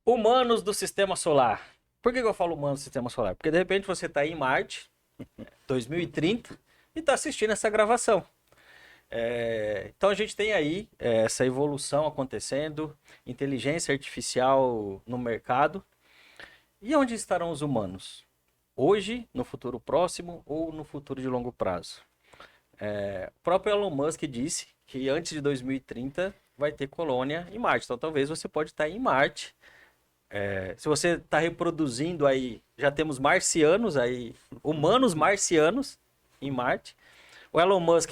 Humanos do Sistema Solar. Por que eu falo humanos do Sistema Solar? Porque de repente você está em Marte, 2030, e está assistindo essa gravação. Então a gente tem aí essa evolução acontecendo, inteligência artificial no mercado. E onde estarão os humanos? Hoje, no futuro próximo ou no futuro de longo prazo? O próprio Elon Musk disse que antes de 2030 vai ter colônia em Marte. Então talvez você pode estar em Marte. Se você está reproduzindo aí, já temos marcianos aí, humanos marcianos em Marte. O Elon Musk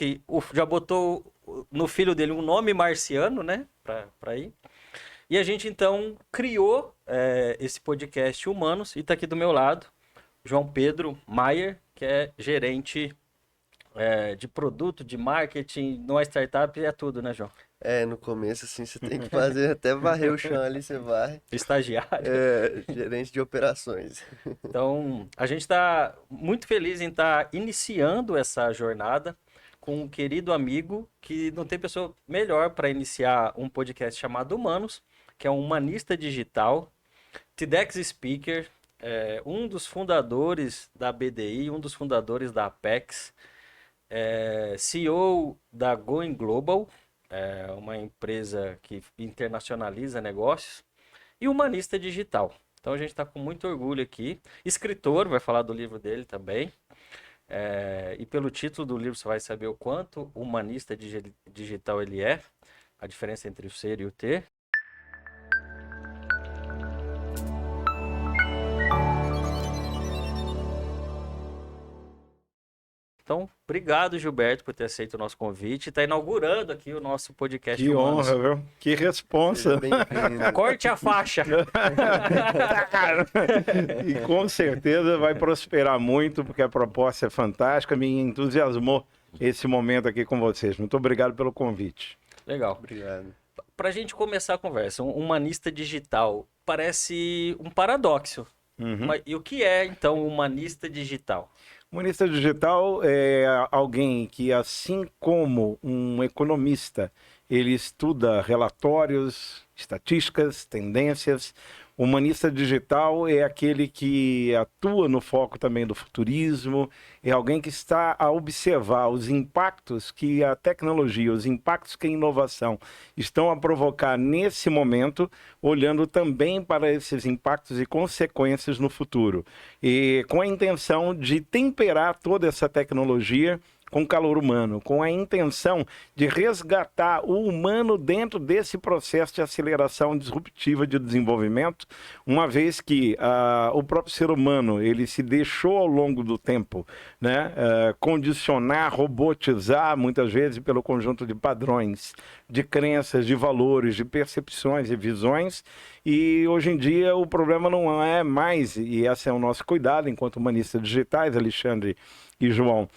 já botou no filho dele um nome marciano, né? Para ir. E a gente então criou esse podcast Humanos e está aqui do meu lado, João Pedro Maier, que é gerente de produto, de marketing, numa startup, é tudo, né, João? No começo, assim, você tem que fazer até varrer o chão ali, você varre. Estagiário. Gerente de operações. Então, a gente está muito feliz em estar iniciando essa jornada com um querido amigo que não tem pessoa melhor para iniciar um podcast chamado Humanos, que é um humanista digital, TEDx Speaker, um dos fundadores da BDI, um dos fundadores da Apex, CEO da Going Global, uma empresa que internacionaliza negócios, e humanista digital. Então a gente está com muito orgulho aqui. Escritor, vai falar do livro dele também. E pelo título do livro você vai saber o quanto humanista digital ele é, a diferença entre o ser e o ter. Então, obrigado, Gilberto, por ter aceito o nosso convite. Está inaugurando aqui o nosso podcast Que Humanos. honra, viu? Que responsa. Corte a faixa. E com certeza vai prosperar muito, porque a proposta é fantástica. Me entusiasmou esse momento aqui com vocês. Muito obrigado pelo convite. Legal. Obrigado. Para a gente começar a conversa, um humanista digital parece um paradoxo. Mas, e o que é, então, um humanista digital? Humanista digital é alguém que, assim como um economista, ele estuda relatórios, estatísticas, tendências. O humanista digital é aquele que atua no foco também do futurismo, é alguém que está a observar os impactos que a tecnologia, os impactos que a inovação estão a provocar nesse momento, olhando também para esses impactos e consequências no futuro. E com a intenção de temperar toda essa tecnologia com calor humano, com a intenção de resgatar o humano dentro desse processo de aceleração disruptiva de desenvolvimento, uma vez que o próprio ser humano ele se deixou ao longo do tempo, né, condicionar, robotizar, muitas vezes pelo conjunto de padrões, de crenças, de valores, de percepções e visões, e hoje em dia o problema não é mais, e esse é o nosso cuidado enquanto humanistas digitais, Alexandre e João,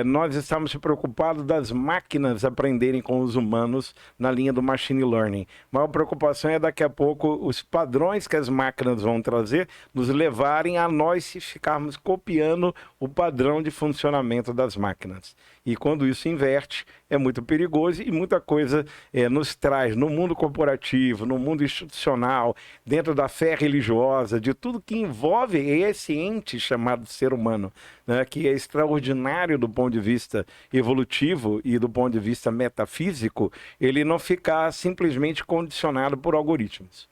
nós estamos preocupados das máquinas aprenderem com os humanos na linha do machine learning. A maior preocupação é daqui a pouco os padrões que as máquinas vão trazer nos levarem a nós se ficarmos copiando o padrão de funcionamento das máquinas. E quando isso inverte, é muito perigoso e muita coisa nos traz no mundo corporativo, no mundo institucional, dentro da fé religiosa, de tudo que envolve esse ente chamado ser humano, né, que é extraordinário do ponto de vista evolutivo e do ponto de vista metafísico, ele não ficar simplesmente condicionado por algoritmos.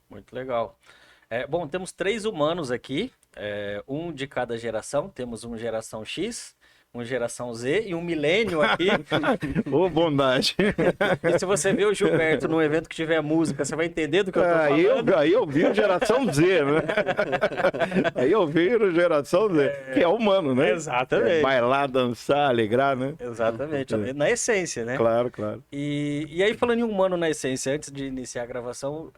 Muito legal. Bom, temos 3 humanos aqui, um de cada geração. Temos uma geração X, uma geração Z e um milênio aqui. Ô, bondade. E se você ver o Gilberto num evento que tiver música, você vai entender do que eu tô falando. Aí eu vi geração Z, né? Aí eu vi geração Z, que é humano, né? Exatamente. Bailar, dançar, alegrar, né? Exatamente. Na essência, né? Claro, claro. E aí, falando em humano na essência, antes de iniciar a gravação,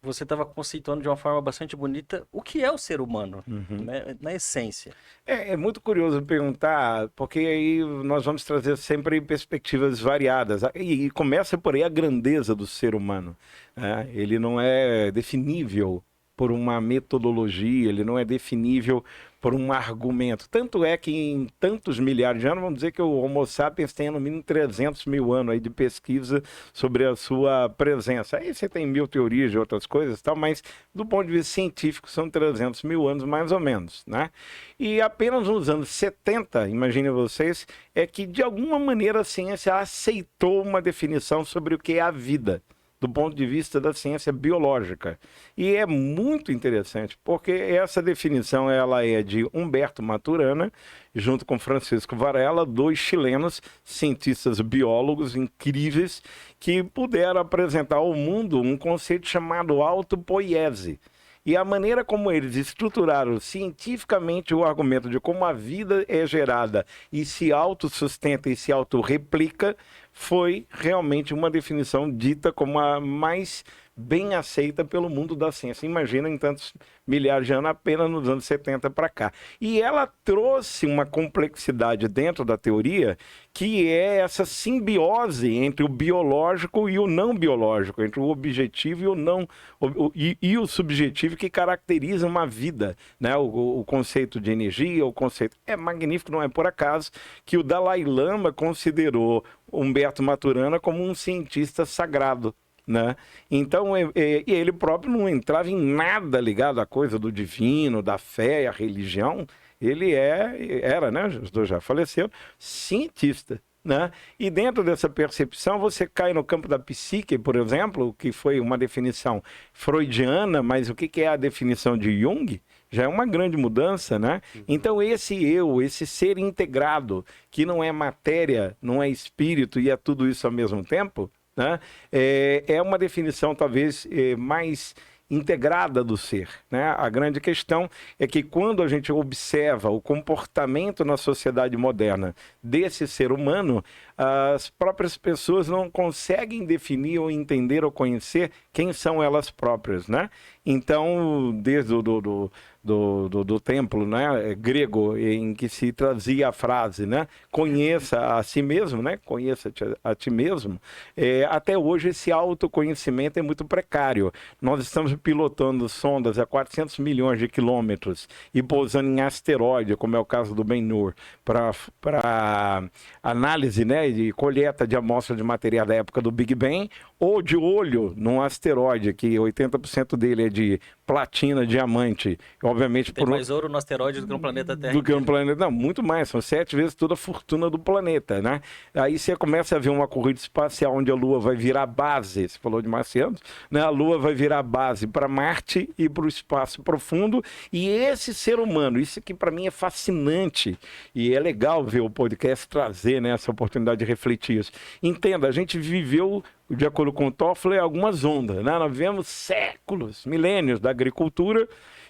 você estava conceituando de uma forma bastante bonita o que é o ser humano, né? Na essência. É muito curioso perguntar, porque aí nós vamos trazer sempre perspectivas variadas. E começa por aí a grandeza do ser humano, né? Ele não é definível por uma metodologia, ele não é definível por um argumento. Tanto é que em tantos milhares de anos, vamos dizer que o Homo sapiens tem no mínimo 300 mil anos aí de pesquisa sobre a sua presença. Aí você tem mil teorias de outras coisas e tal, mas do ponto de vista científico são 300 mil anos mais ou menos, né? E apenas nos anos 70, imaginem vocês, é que de alguma maneira a ciência aceitou uma definição sobre o que é a vida, do ponto de vista da ciência biológica. E é muito interessante, porque essa definição ela é de Humberto Maturana, junto com Francisco Varela, dois chilenos, cientistas biólogos incríveis, que puderam apresentar ao mundo um conceito chamado autopoiese. E a maneira como eles estruturaram cientificamente o argumento de como a vida é gerada e se autossustenta e se autorreplica foi realmente uma definição dita como a mais bem aceita pelo mundo da ciência. Imagina em tantos milhares de anos, apenas nos anos 70 para cá. E ela trouxe uma complexidade dentro da teoria que é essa simbiose entre o biológico e o não biológico, entre o objetivo e o não e o subjetivo que caracteriza uma vida, né? O conceito de energia, o conceito é magnífico, não é por acaso que o Dalai Lama considerou Humberto Maturana como um cientista sagrado, né? Então, ele próprio não entrava em nada ligado à coisa do divino, da fé e à religião. Ele era, né? Os dois já faleceram, cientista, né? E dentro dessa percepção, você cai no campo da psique, por exemplo, que foi uma definição freudiana, mas o que é a definição de Jung? Já é uma grande mudança, né? Então, esse eu, esse ser integrado, que não é matéria, não é espírito e é tudo isso ao mesmo tempo, né? É uma definição talvez mais integrada do ser, né? A grande questão é que quando a gente observa o comportamento na sociedade moderna desse ser humano, as próprias pessoas não conseguem definir ou entender ou conhecer quem são elas próprias, né? Então, desde do templo, né, grego, em que se trazia a frase, né, conheça a si mesmo, né, conheça-te a ti mesmo, até hoje esse autoconhecimento é muito precário. Nós estamos pilotando sondas a 400 milhões de quilômetros e pousando em asteroide, como é o caso do Ben-Hur, para análise, né, de coleta de amostra de material da época do Big Bang, ou de olho num asteroide, que 80% dele é de platina, diamante, obviamente... Tem mais ouro no asteroide do que no planeta Terra. Do que no planeta, não, muito mais, são 7 vezes toda a fortuna do planeta, né? Aí você começa a ver uma corrida espacial onde a Lua vai virar base, você falou de marcianos, né? A Lua vai virar base para Marte e para o espaço profundo, e esse ser humano, isso que para mim é fascinante, e é legal ver o podcast trazer, né, essa oportunidade de refletir isso. Entenda, a gente viveu, de acordo com o Toffler, algumas ondas, né? Nós vivemos séculos, milênios da agricultura,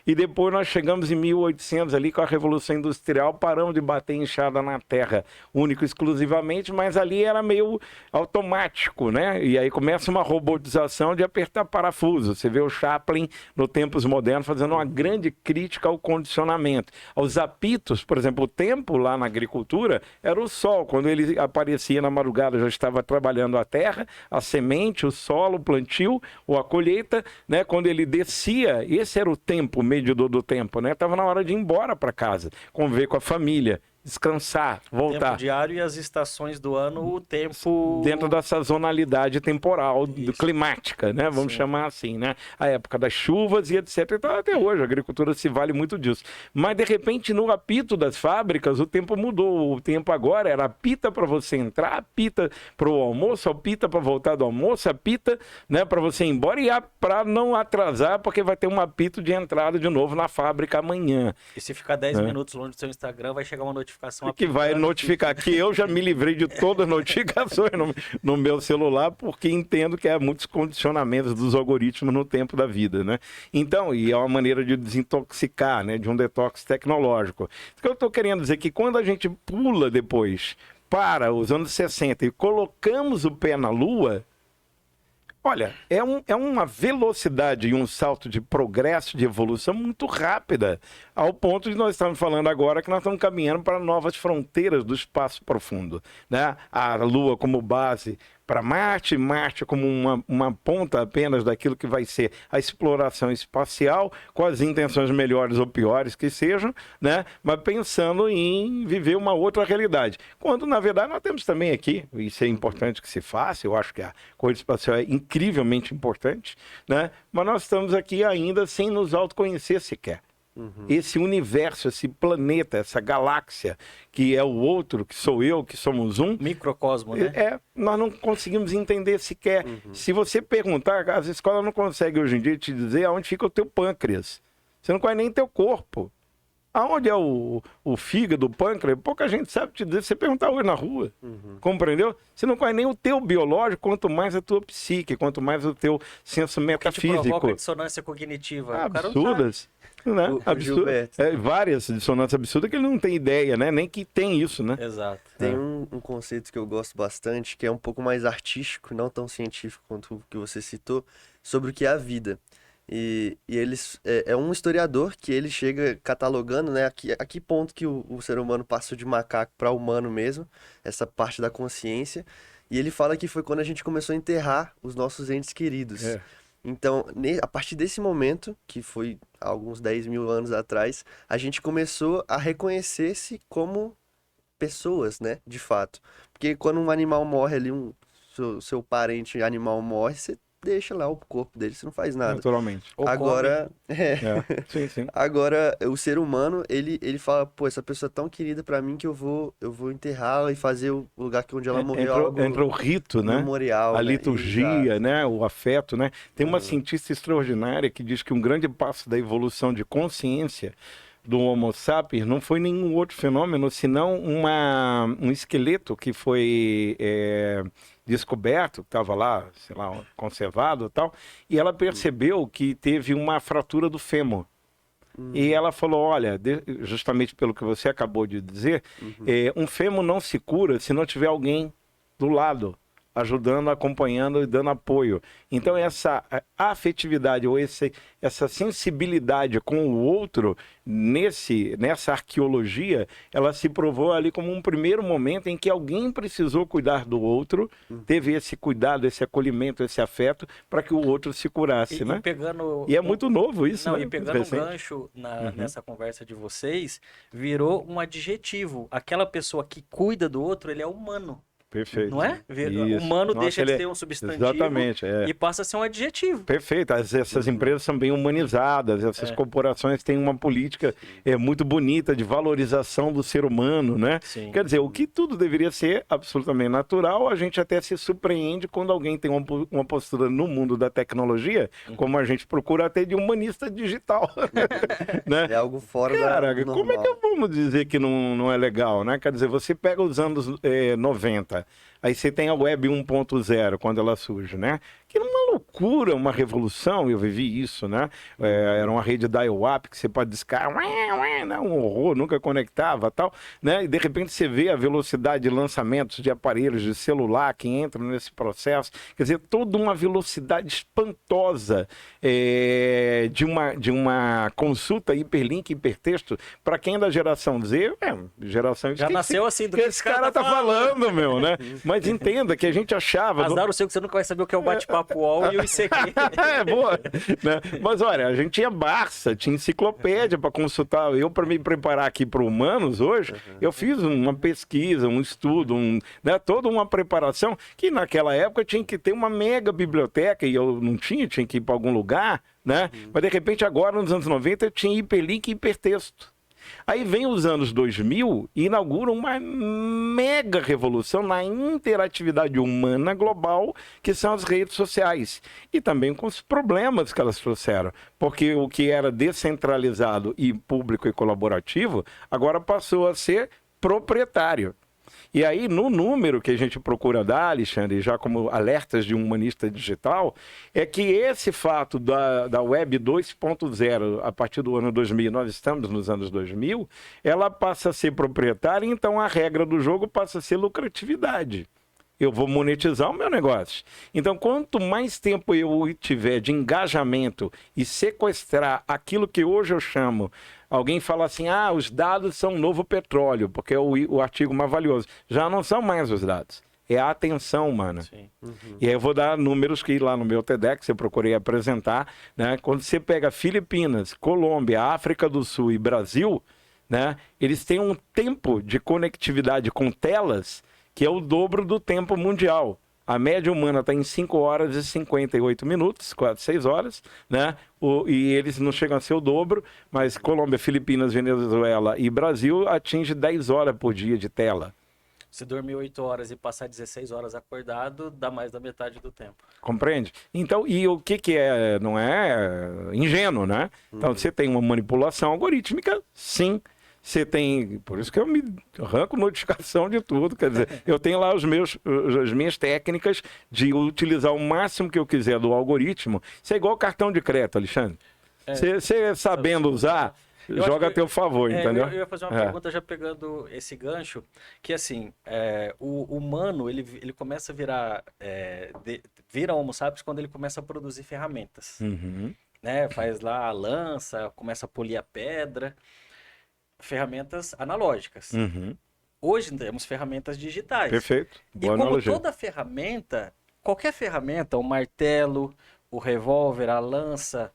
e depois nós chegamos em 1800 ali com a Revolução Industrial, paramos de bater enxada na terra, único e exclusivamente, mas ali era meio automático, né? E aí começa uma robotização de apertar parafuso. Você vê o Chaplin, no Tempos Modernos, fazendo uma grande crítica ao condicionamento. Aos apitos, por exemplo, o tempo lá na agricultura era o sol. Quando ele aparecia na madrugada, já estava trabalhando a terra, a semente, o solo, o plantio, ou a colheita, né? Quando ele descia, esse era o tempo medidor do tempo, né? Tava na hora de ir embora para casa, conviver com a família, descansar, voltar. Tempo diário e as estações do ano, o tempo... Dentro da sazonalidade temporal, climática, né? Vamos chamar assim, né? A época das chuvas e etc. Então, até hoje, a agricultura se vale muito disso. Mas, de repente, no apito das fábricas, o tempo mudou. O tempo agora era apita para você entrar, apita para o almoço, apita para voltar do almoço, apita, né, para você ir embora e para não atrasar, porque vai ter um apito de entrada de novo na fábrica amanhã. E se ficar 10 minutos longe do seu Instagram, vai chegar uma notificação que vai notificar, que eu já me livrei de todas as notificações no meu celular, porque entendo que há muitos condicionamentos dos algoritmos no tempo da vida, né? Então, e é uma maneira de desintoxicar, né? De um detox tecnológico. O que eu estou querendo dizer é que quando a gente pula depois para os anos 60 e colocamos o pé na Lua, olha, é uma velocidade e um salto de progresso, de evolução muito rápida, ao ponto de nós estamos falando agora que nós estamos caminhando para novas fronteiras do espaço profundo, né? A Lua como base para Marte, Marte como uma ponta apenas daquilo que vai ser a exploração espacial, com as intenções melhores ou piores que sejam, né? Mas pensando em viver uma outra realidade. Quando, na verdade, nós temos também aqui, isso é importante que se faça, eu acho que a corrida espacial é incrivelmente importante, né? Mas nós estamos aqui ainda sem nos autoconhecer sequer. Esse universo, esse planeta, essa galáxia, que é o outro, que sou eu, que somos um. Microcosmo, né? Nós não conseguimos entender sequer. Se você perguntar, as escolas não conseguem hoje em dia te dizer aonde fica o teu pâncreas. Você não conhece nem teu corpo. Aonde é o fígado, o pâncreas, pouca gente sabe te dizer. Você perguntar hoje na rua, compreendeu? Você não conhece nem o teu biológico, quanto mais a tua psique, quanto mais o teu senso metafísico. Que provoca dissonância cognitiva. Absurdas. Né? Várias dissonâncias absurdas que ele não tem ideia, né? Nem que tem isso, né? Exato. Tem um conceito que eu gosto bastante, que é um pouco mais artístico, não tão científico quanto o que você citou, sobre o que é a vida. E eles é um historiador que ele chega catalogando, né, a que ponto que o ser humano passou de macaco para humano mesmo, essa parte da consciência. E ele fala que foi quando a gente começou a enterrar os nossos entes queridos. Então, a partir desse momento, que foi há alguns 10 mil anos atrás, a gente começou a reconhecer-se como pessoas, né? De fato. Porque quando um animal morre ali, seu parente animal morre, você deixa lá o corpo dele, você não faz nada. Naturalmente. Agora, Sim, sim. Agora, o ser humano, ele fala, pô, essa pessoa é tão querida pra mim que eu vou enterrá-la e fazer o lugar onde ela morreu. Entra o rito, né? Memorial, a né? liturgia, Exato. né? O afeto, né? Tem uma cientista extraordinária que diz que um grande passo da evolução de consciência do Homo sapiens não foi nenhum outro fenômeno, senão um esqueleto que foi descoberto, que estava lá, sei lá, conservado e tal, e ela percebeu que teve uma fratura do fêmur. E ela falou, olha, justamente pelo que você acabou de dizer, um fêmur não se cura se não tiver alguém do lado, ajudando, acompanhando e dando apoio. Então essa afetividade ou essa sensibilidade com o outro, nessa arqueologia, ela se provou ali como um primeiro momento em que alguém precisou cuidar do outro, teve esse cuidado, esse acolhimento, esse afeto, para que o outro se curasse, né? E é muito novo isso, né? E pegando um gancho nessa conversa de vocês, virou um adjetivo. Aquela pessoa que cuida do outro, ele é humano. Perfeito. Não é? Isso. Humano Nossa, deixa de ser um substantivo. Exatamente, e passa a ser um adjetivo. Perfeito. Essas empresas são bem humanizadas, essas corporações têm uma política muito bonita de valorização do ser humano, né? Sim. Quer dizer, o que tudo deveria ser absolutamente natural, a gente até se surpreende quando alguém tem uma postura no mundo da tecnologia, como a gente procura ter de humanista digital. Né? É algo fora Cara, do normal. como é que vamos dizer que não é legal, né? Quer dizer, você pega os anos 90, aí você tem a Web 1.0, quando ela surge, né? Que era uma loucura, uma revolução, eu vivi isso, né? Era uma rede dial-up que você pode discar, né? Um horror, nunca conectava tal, né? E de repente você vê a velocidade de lançamentos de aparelhos de celular que entram nesse processo, quer dizer, toda uma velocidade espantosa de uma consulta hiperlink, hipertexto, para quem é da geração Z, geração Já nasceu assim, do que esse cara tá falando, meu, né? Mas entenda que a gente achava... Azar o seu que você nunca vai saber o que é o bate-papo UOL e o ICQ. Boa. Né? Mas olha, a gente tinha Barça, tinha enciclopédia para consultar. Eu, para me preparar aqui para Humanos hoje, eu fiz uma pesquisa, um estudo, né? Toda uma preparação que naquela época tinha que ter uma mega biblioteca e eu não tinha que ir para algum lugar, né? Mas de repente agora, nos anos 90, eu tinha hiperlink e hipertexto. Aí vem os anos 2000 e inaugura uma mega revolução na interatividade humana global, que são as redes sociais. E também com os problemas que elas trouxeram. Porque o que era descentralizado e público e colaborativo, agora passou a ser proprietário. E aí, no número que a gente procura dar, Alexandre, já como alertas de um humanista digital, é que esse fato da Web 2.0, a partir do ano 2000, nós estamos nos anos 2000, ela passa a ser proprietária, então a regra do jogo passa a ser lucratividade. Eu vou monetizar o meu negócio. Então, quanto mais tempo eu tiver de engajamento e sequestrar aquilo que hoje eu chamo... Alguém fala assim, os dados são o novo petróleo, porque é o artigo mais valioso. Já não são mais os dados. é a atenção humana. Sim. E aí eu vou dar números que lá no meu TEDx eu procurei apresentar, né? Quando você pega Filipinas, Colômbia, África do Sul e Brasil, né? Eles têm um tempo de conectividade com telas que é o dobro do tempo mundial. A média humana está em 5 horas e 58 minutos, quase 6 horas, né? E eles não chegam a ser o dobro, mas Colômbia, Filipinas, Venezuela e Brasil atinge 10 horas por dia de tela. Se dormir 8 horas e passar 16 horas acordado, dá mais da metade do tempo. Compreende? Então, e o que é, não é ingênuo, né? Então, você tem uma manipulação algorítmica, sim. Você tem, por isso que eu me arranco notificação de tudo, quer dizer, eu tenho lá as minhas técnicas de utilizar o máximo que eu quiser do algoritmo. Isso é igual cartão de crédito, Alexandre. Você sabendo usar, joga a teu favor, entendeu? Eu ia fazer uma pergunta já pegando esse gancho, que assim, o humano, ele começa a vira Homo sapiens quando ele começa a produzir ferramentas, né? Faz lá a lança, começa a polir a pedra, ferramentas analógicas. Hoje temos ferramentas digitais. Perfeito. Boa e como analogia. toda ferramenta, qualquer ferramenta, o martelo, o revólver, a lança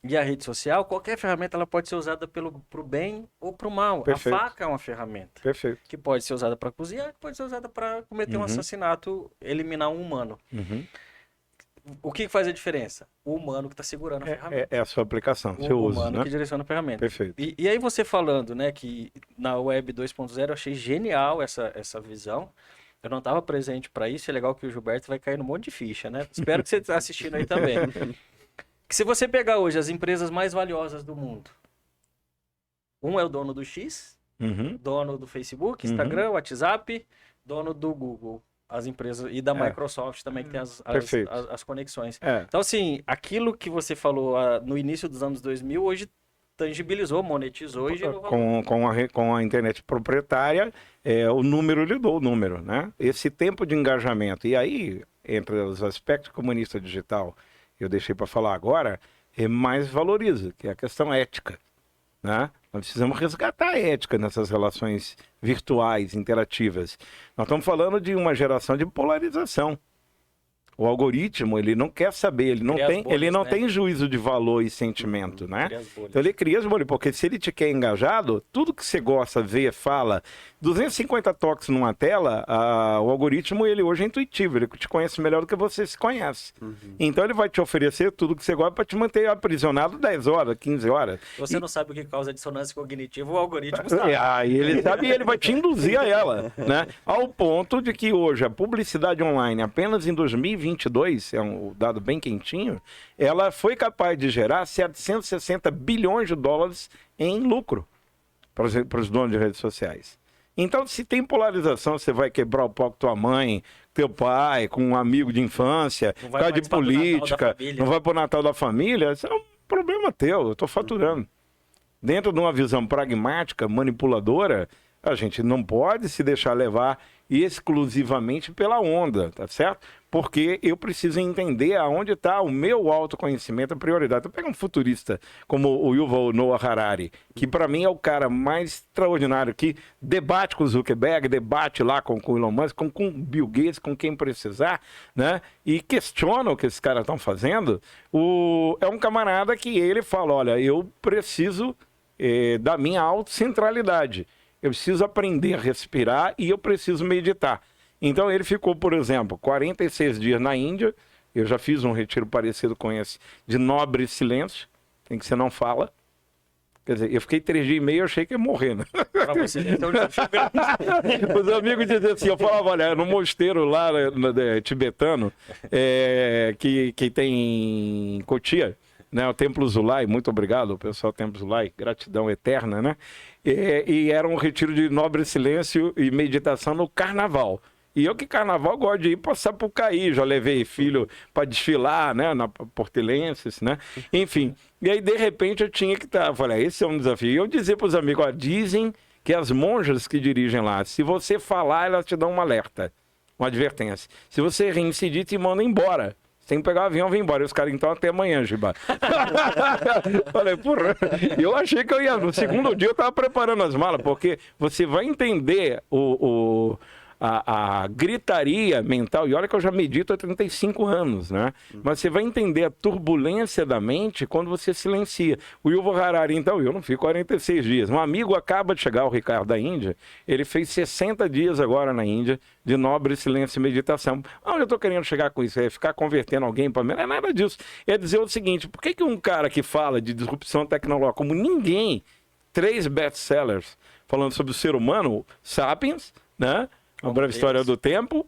e a rede social, qualquer ferramenta ela pode ser usada pro bem ou pro mal. Perfeito. A faca é uma ferramenta Perfeito. que pode ser usada para cozinhar, que pode ser usada para cometer um assassinato, eliminar um humano. O que faz a diferença? O humano que está segurando a ferramenta. É a sua aplicação, O seu uso, humano né? que direciona a ferramenta. Perfeito. E aí você falando, né, que na Web 2.0 eu achei genial essa visão. Eu não estava presente para isso, é legal que o Gilberto vai cair num monte de ficha, né? Espero que você esteja assistindo aí também. Que se você pegar hoje as empresas mais valiosas do mundo, um é o dono do X, dono do Facebook, Instagram, WhatsApp, dono do Google. As empresas e da Microsoft também, que tem as conexões. Então, assim, aquilo que você falou no início dos anos 2000, hoje tangibilizou, monetizou e gerou valor. Com a internet proprietária, o número lhe dou o número, né? Esse tempo de engajamento. E aí, entre os aspectos comunista digital, eu deixei para falar agora, mais valoriza, que é a questão ética, né? Nós precisamos resgatar a ética nessas relações virtuais, interativas. Nós estamos falando de uma geração de polarização. O algoritmo, ele não quer saber, ele não tem juízo de valor e sentimento, né? Então ele cria as bolhas, porque se ele te quer engajado, tudo que você gosta, vê, fala, 250 toques numa tela, o algoritmo, ele hoje é intuitivo, ele te conhece melhor do que você se conhece. Então ele vai te oferecer tudo que você gosta para te manter aprisionado 10 horas, 15 horas. Você não sabe o que causa dissonância cognitiva, o algoritmo sabe. Aí ele sabe e ele vai te induzir a ela, né? Ao ponto de que hoje a publicidade online, apenas em 2022, é um dado bem quentinho, ela foi capaz de gerar 760 bilhões de dólares em lucro para os donos de redes sociais. Então, se tem polarização, você vai quebrar o pau com tua mãe, teu pai, com um amigo de infância, por causa de política, não vai pro Natal da família, isso é um problema teu, eu estou faturando. Dentro de uma visão pragmática, manipuladora, a gente não pode se deixar levar exclusivamente pela onda, tá certo? Porque eu preciso entender aonde está o meu autoconhecimento, a prioridade. Eu pego um futurista como o Yuval Noah Harari, que para mim é o cara mais extraordinário, que debate com o Zuckerberg, debate lá com o Elon Musk, com o Bill Gates, com quem precisar, né? E questiona o que esses caras estão fazendo. É um camarada que ele fala, olha, eu preciso da minha autocentralidade. Eu preciso aprender a respirar e eu preciso meditar. Então ele ficou, por exemplo, 46 dias na Índia. Eu já fiz um retiro parecido com esse, de nobre silêncio, em que você não fala. Quer dizer, eu fiquei 3 dias e meio, eu achei que ia morrer, né? Pra você, então, Os amigos diziam assim, eu falava, olha, no mosteiro lá tibetano, que tem em Cotia, né, o Templo Zulai, muito obrigado, o pessoal do Templo Zulai, gratidão eterna, né? E era um retiro de nobre silêncio e meditação no carnaval. E eu que carnaval gosto de ir para Sapucaí, já levei filho para desfilar, né, na Portelenses, né? Enfim, e aí de repente eu tinha que estar, falei, esse é um desafio. E eu dizia para os amigos, ó, dizem que as monjas que dirigem lá, se você falar, elas te dão um alerta, uma advertência. Se você reincidir, te mandam embora. Tem que pegar o avião e vir embora. E os caras, então, até amanhã, Giba. Falei, porra. Eu achei que eu ia... No segundo dia eu tava preparando as malas, porque você vai entender a gritaria mental, e olha que eu já medito há 35 anos, né? Mas você vai entender a turbulência da mente quando você silencia. O Yuval Harari, então, eu não fico 46 dias. Um amigo acaba de chegar, o Ricardo da Índia, ele fez 60 dias agora na Índia de nobre silêncio e meditação. Onde eu estou querendo chegar com isso? É ficar convertendo alguém para mim? Não é nada disso. É dizer o seguinte, por que um cara que fala de disrupção tecnológica como ninguém, 3 best-sellers falando sobre o ser humano, Sapiens, né? Uma breve história do tempo.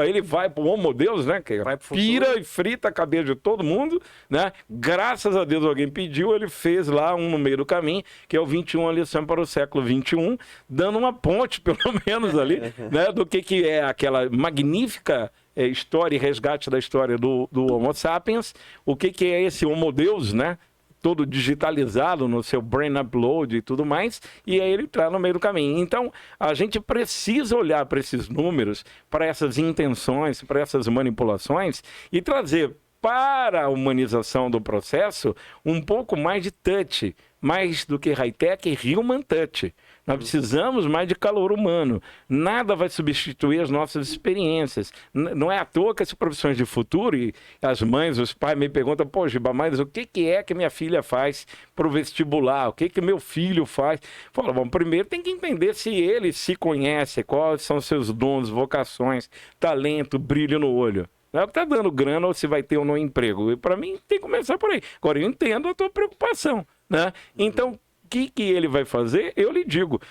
Aí ele vai para o Homo Deus, né? Que pira e frita a cabeça de todo mundo, né? Graças a Deus alguém pediu, ele fez lá um no meio do caminho, que é o 21, a lição para o século 21, dando uma ponte, pelo menos ali, né? Do que é aquela magnífica história e resgate da história do Homo Sapiens, o que é esse Homo Deus, né? Todo digitalizado no seu brain upload e tudo mais, e aí ele está no meio do caminho. Então, a gente precisa olhar para esses números, para essas intenções, para essas manipulações e trazer para a humanização do processo um pouco mais de touch, mais do que high-tech e human touch. Nós precisamos mais de calor humano. Nada vai substituir as nossas experiências. Não é à toa que as profissões de futuro, e as mães, os pais me perguntam, pô, Giba, mas o que é que minha filha faz para o vestibular? O que meu filho faz? Fala, bom, primeiro tem que entender se ele se conhece, quais são seus dons, vocações, talento, brilho no olho. Não é o que está dando grana ou se vai ter ou não emprego. E para mim tem que começar por aí. Agora, eu entendo a tua preocupação, né? Então, o que ele vai fazer? Eu lhe digo.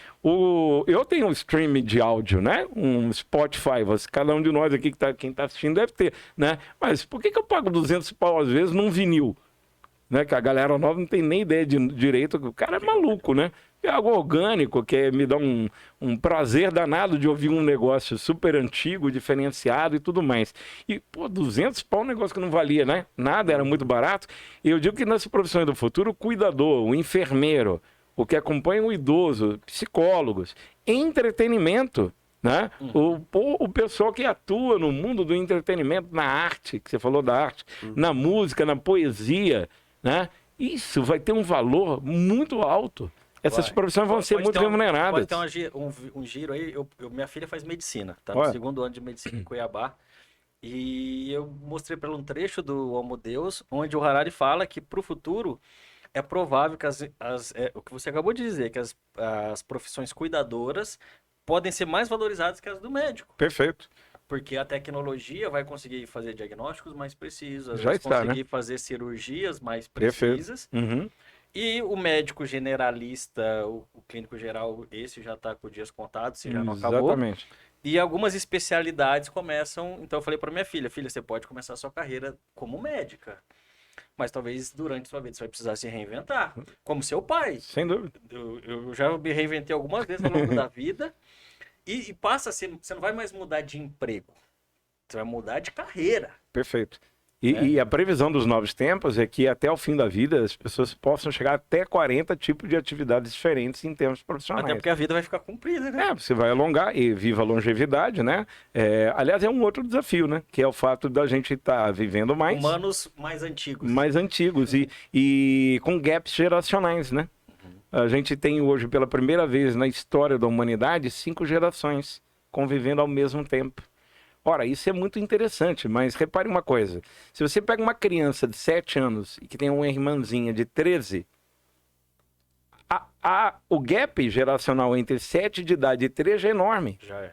Eu tenho um stream de áudio, né? Um Spotify. Cada um de nós aqui, quem está assistindo, deve ter, né? Mas por que eu pago 200 pau às vezes num vinil? Né? Que a galera nova não tem nem ideia de direito. O cara é maluco, né? É algo orgânico, que me dá um prazer danado de ouvir um negócio super antigo, diferenciado e tudo mais. E, pô, 200 pau é um negócio que não valia, né? Nada, era muito barato. E eu digo que nas profissões do futuro, o cuidador, o enfermeiro, o que acompanha o idoso, psicólogos, entretenimento, né? O pessoal que atua no mundo do entretenimento, na arte, que você falou da arte, na música, na poesia, né? Isso vai ter um valor muito alto. Essas profissões vão ser muito remuneradas. Pode ter um giro aí. Minha filha faz medicina, tá no segundo ano de medicina em Cuiabá. E eu mostrei para ela um trecho do Homo Deus, onde o Harari fala que para o futuro é provável que o que você acabou de dizer, que as profissões cuidadoras podem ser mais valorizadas que as do médico. Perfeito. Porque a tecnologia vai conseguir fazer diagnósticos mais precisos, vai conseguir fazer cirurgias mais precisas. E o médico generalista, o clínico geral, esse já está com dias contados, se já não acabou. Exatamente. E algumas especialidades começam... Então eu falei para minha filha, você pode começar a sua carreira como médica. Mas talvez durante a sua vida você vai precisar se reinventar. Como seu pai. Sem dúvida. Eu já me reinventei algumas vezes ao longo da vida. E passa a ser... Você não vai mais mudar de emprego. Você vai mudar de carreira. Perfeito. E a previsão dos novos tempos é que até o fim da vida as pessoas possam chegar até 40 tipos de atividades diferentes em termos profissionais. Até porque a vida vai ficar comprida, né? Você vai alongar e viva a longevidade, né? Aliás, é um outro desafio, né? Que é o fato da gente estar vivendo mais... Humanos mais antigos. Mais antigos e com gaps geracionais, né? A gente tem hoje, pela primeira vez na história da humanidade, 5 gerações convivendo ao mesmo tempo. Ora, isso é muito interessante, mas repare uma coisa. Se você pega uma criança de 7 anos e que tem uma irmãzinha de 13, o gap geracional entre 7 de idade e 13 é enorme. Já é.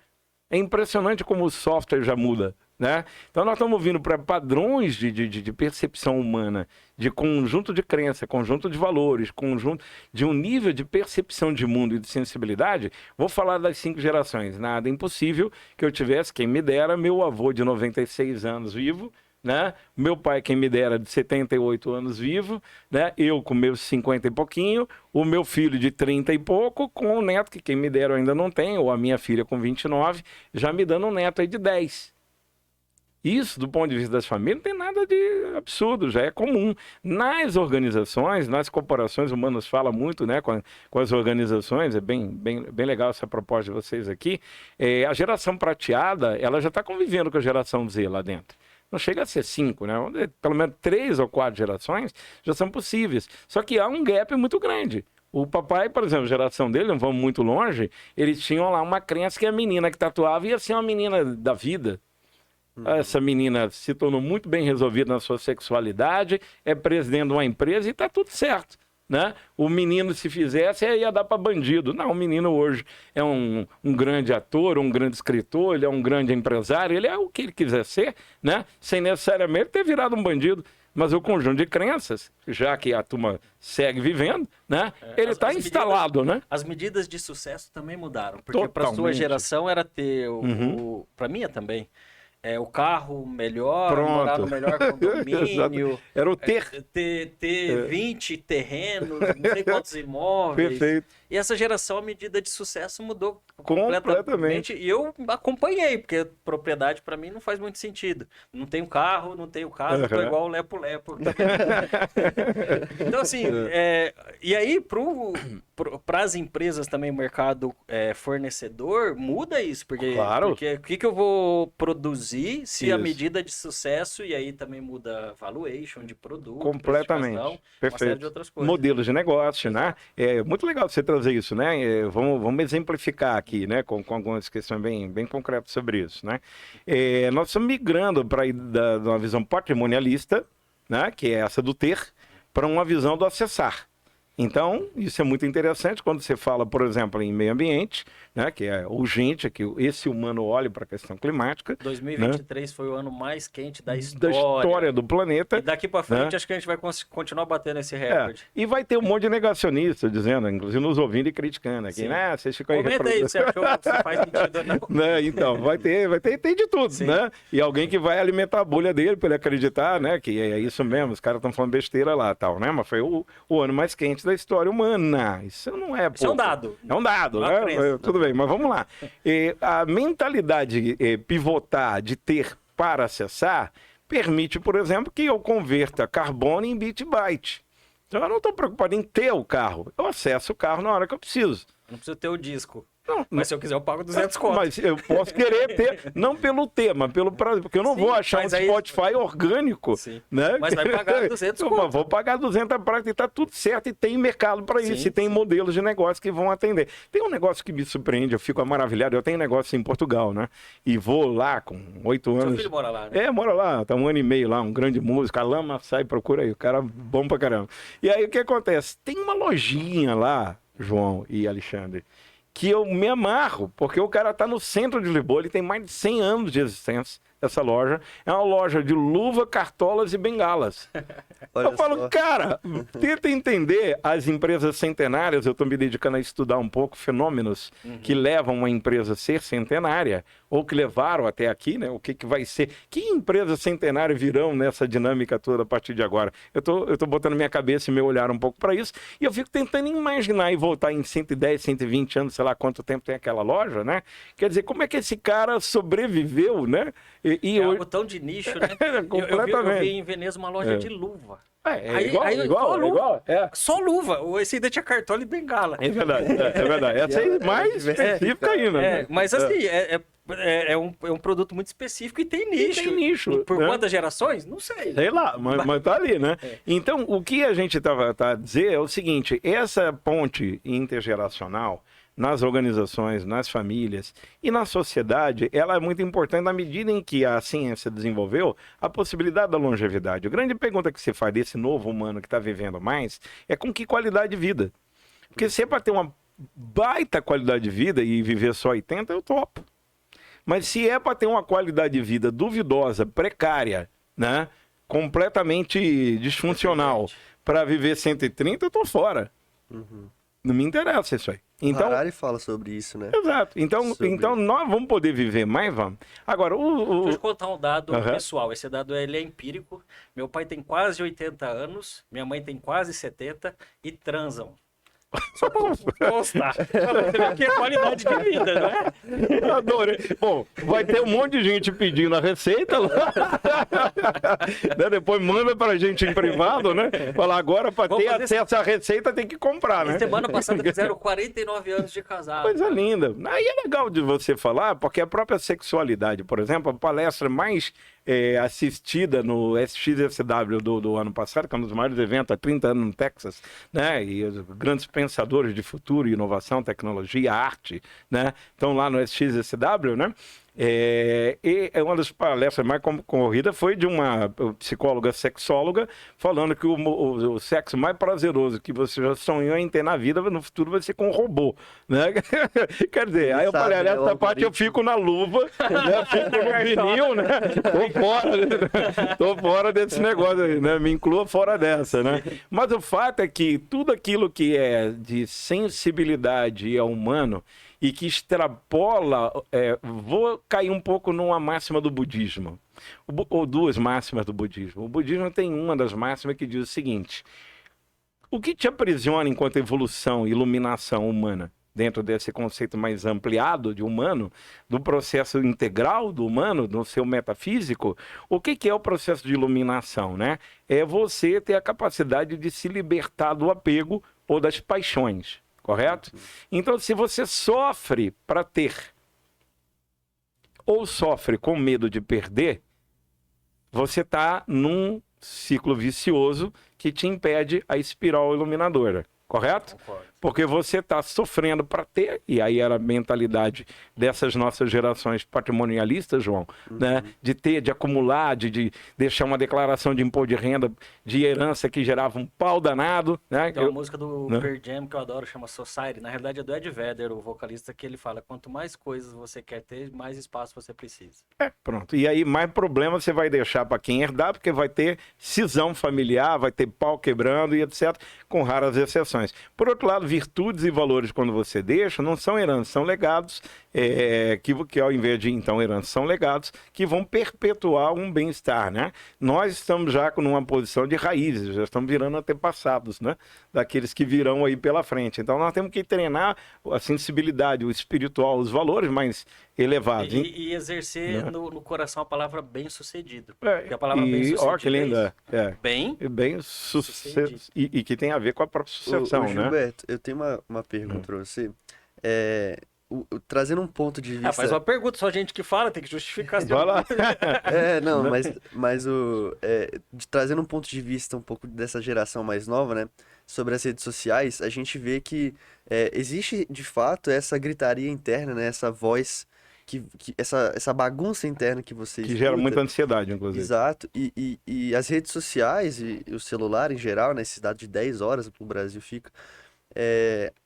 É impressionante como o software já muda, né? Então nós estamos vindo para padrões de percepção humana, de conjunto de crença, conjunto de valores, conjunto de um nível de percepção de mundo e de sensibilidade. Vou falar das 5 gerações. Nada impossível que eu tivesse, quem me dera, meu avô de 96 anos vivo, né? Meu pai, quem me dera, de 78 anos vivo, né? Eu com meus 50 e pouquinho, o meu filho de 30 e pouco, com o neto, que quem me dera eu ainda não tem, ou a minha filha com 29, já me dando um neto aí de 10. Isso, do ponto de vista das famílias, não tem nada de absurdo, já é comum. Nas organizações, nas corporações, o Manos fala muito, né, com as organizações, é bem legal essa proposta de vocês aqui. A geração prateada, ela já está convivendo com a geração Z lá dentro. Não chega a ser 5, né? Pelo menos 3 ou 4 gerações já são possíveis. Só que há um gap muito grande. O papai, por exemplo, a geração dele, não vamos muito longe, eles tinham lá uma crença que a menina que tatuava ia ser uma menina da vida. Essa menina se tornou muito bem resolvida na sua sexualidade, é presidente de uma empresa e está tudo certo. Né? O menino, se fizesse, ia dar para bandido. Não, o menino hoje é um grande ator, um grande escritor, ele é um grande empresário, ele é o que ele quiser ser, né? Sem necessariamente ter virado um bandido. Mas o conjunto de crenças, já que a turma segue vivendo, né? Ele está instalado, né? As medidas de sucesso também mudaram. Porque para a sua Totalmente. geração era ter para minha também. O carro melhor, Pronto. morar no melhor condomínio. Exato. Era o ter. Ter 20 terrenos, não sei quantos imóveis. Perfeito. E essa geração, a medida de sucesso mudou Completamente. E eu acompanhei, porque propriedade para mim não faz muito sentido. Não tenho carro, não tenho casa, tô igual o Lepo-Lepo. Então, assim, e aí para as empresas também, o mercado fornecedor, muda isso. Porque, Claro. porque o que eu vou produzir se a Isso. medida de sucesso, e aí também muda valuation de produto, Completamente. precificação, uma Perfeito. série de outras coisas. Modelos de negócio, né? É muito legal você trazer isso, né? Vamos exemplificar aqui, né? Com algumas questões bem concretas sobre isso, né? Nós estamos migrando para uma visão patrimonialista, né? Que é essa do ter, para uma visão do acessar. Então, isso é muito interessante quando você fala, por exemplo, em meio ambiente, né, que é urgente que esse humano olhe para a questão climática. 2023 foi o ano mais quente da Da história. história do planeta. E daqui para frente, né? acho que a gente vai continuar batendo esse recorde. E vai ter um monte de negacionista dizendo, inclusive nos ouvindo e criticando aqui, Sim. né? Vocês ficam aí Comenta aí, você achou que isso faz sentido ou não? né? Então, tem de tudo, Sim. né? E alguém que vai alimentar a bolha dele para ele acreditar, né? Que é isso mesmo, os caras estão falando besteira lá tal, né? Mas foi o ano mais quente da história humana. Isso não é Isso é um pouco. dado. É um dado, Uma né? crença. Tudo bem, mas vamos lá. A mentalidade pivotar de ter para acessar permite, por exemplo, que eu converta carbono em bit-byte. Então eu não estou preocupado em ter o carro. Eu acesso o carro na hora que eu preciso. Não precisa ter o disco. Não, Mas se eu quiser, eu pago 200 conto. Mas eu posso querer ter, não pelo tema, pelo prazer, porque eu não Sim, vou achar um mas aí- Spotify orgânico, Sim. né? Mas vai pagar 200 Mas conto. vou pagar 200 para e tá tudo certo e tem mercado para isso, Sim, e tem modelos de negócio que vão atender. Tem um negócio que me surpreende, eu fico maravilhado, eu tenho negócio em Portugal, né? E vou lá com 8 Seu anos. filho mora lá, né? Mora lá, tá 1 ano e meio lá, um grande músico, a Lama sai, procura aí, o cara bom pra caramba. E aí o que acontece? Tem uma lojinha lá, João e Alexandre, que eu me amarro, porque o cara tá no centro de Lisboa, ele tem mais de 100 anos de existência, essa loja. É uma loja de luva, cartolas e bengalas. Olha Eu falo, só. cara, tenta entender as empresas centenárias, eu estou me dedicando a estudar um pouco fenômenos que levam uma empresa a ser centenária, ou que levaram até aqui, né? O que vai ser? Que empresas centenárias virão nessa dinâmica toda a partir de agora? Eu tô botando minha cabeça e meu olhar um pouco para isso, e eu fico tentando imaginar e voltar em 110, 120 anos, sei lá quanto tempo tem aquela loja, né? Quer dizer, como é que esse cara sobreviveu, né? E É hoje... algo tão de nicho, né? Eu Completamente. vi em Veneza uma loja de luva. igual. Só luva. Esse ainda tinha cartola e bengala. É verdade, é verdade. Essa aí é mais específica ainda. né? Mas assim, é um produto muito específico e tem nicho. tem nicho, Por né? quantas gerações? Não sei. Sei lá, mas tá ali, né? Então, o que a gente tá a dizer é o seguinte, essa ponte intergeracional nas organizações, nas famílias e na sociedade, ela é muito importante na medida em que a ciência desenvolveu a possibilidade da longevidade. A grande pergunta que se faz desse novo humano que está vivendo mais é com que qualidade de vida? Porque se é para ter uma baita qualidade de vida e viver só 80, eu topo. Mas se é para ter uma qualidade de vida duvidosa, precária, né, completamente disfuncional, para viver 130, eu tô fora. Não me interessa isso aí. Então, Harari fala sobre isso, né? exato. Então, Sobre- então nós vamos poder viver mais, vamos. Agora, Deixa eu te contar um dado Aham. pessoal. Esse dado ele é empírico. Meu pai tem quase 80 anos, minha mãe tem quase 70 e transam. Só pra constar. Você vê que é qualidade de vida, não é? adorei. Bom, vai ter um monte de gente pedindo a receita lá. Né? Depois manda pra gente em privado, né? Falar agora, para Vamos ter fazer acesso à receita, tem que comprar, né? Semana passada fizeram 49 anos de casado. Coisa linda. Aí é legal de você falar, porque a própria sexualidade, por exemplo, a palestra mais assistida no SXSW do ano passado, que é um dos maiores eventos há 30 anos no Texas, né? E os grandes pensadores de futuro, inovação, tecnologia, arte, né? Estão lá no SXSW, né? E uma das palestras mais concorridas foi de uma psicóloga sexóloga falando que o sexo mais prazeroso que você já sonhou em ter na vida, no futuro vai ser com um robô, né? Quer dizer, aí eu falei, nessa parte eu fico na luva, né? Fico no vinil, né? Tô fora desse negócio aí, né? Me inclua fora dessa, né? Mas o fato é que tudo aquilo que é de sensibilidade ao humano e que extrapola, vou cair um pouco numa máxima do budismo, ou duas máximas do budismo. O budismo tem uma das máximas que diz o seguinte: o que te aprisiona enquanto evolução, iluminação humana, dentro desse conceito mais ampliado de humano, do processo integral do humano, do seu metafísico, o que é o processo de iluminação, né? É você ter a capacidade de se libertar do apego ou das paixões. Correto? Então, se você sofre para ter ou sofre com medo de perder, você está num ciclo vicioso que te impede a espiral iluminadora. Correto? Concordo. Porque você está sofrendo para ter, e aí era a mentalidade dessas nossas gerações patrimonialistas, João, né? De ter, de acumular, de deixar uma declaração de imposto de renda, de herança que gerava um pau danado, né? Tem uma música do Pearl Jam que eu adoro, chama Society. Na realidade é do Ed Vedder, o vocalista, que ele fala: quanto mais coisas você quer ter, mais espaço você precisa. Pronto. E aí mais problema você vai deixar para quem herdar, porque vai ter cisão familiar, vai ter pau quebrando e etc., com raras exceções. Por outro lado, virtudes e valores, quando você deixa, não são heranças, são legados, que ao invés de, então, heranças, são legados que vão perpetuar um bem-estar, né? Nós estamos já numa posição de raízes, já estamos virando antepassados, né? Daqueles que virão aí pela frente. Então, nós temos que treinar a sensibilidade, o espiritual, os valores mais elevados. E exercer, né, no coração a palavra bem-sucedido. Porque a palavra bem-sucedido, ó, que linda. Bem sucedido. E que tem a ver com a própria sucessão, né? Gilberto, eu tenho uma pergunta para você. Trazendo um ponto de vista... faz uma pergunta, só gente que fala, tem que justificar. Vai lá. Não, mas trazendo um ponto de vista um pouco dessa geração mais nova, né? Sobre as redes sociais, a gente vê que existe, de fato, essa gritaria interna, né? Essa voz, essa bagunça interna que você Que escuta. gera muita ansiedade, inclusive. Exato. E as redes sociais e o celular em geral, né? Cidade de 10 horas o Brasil fica...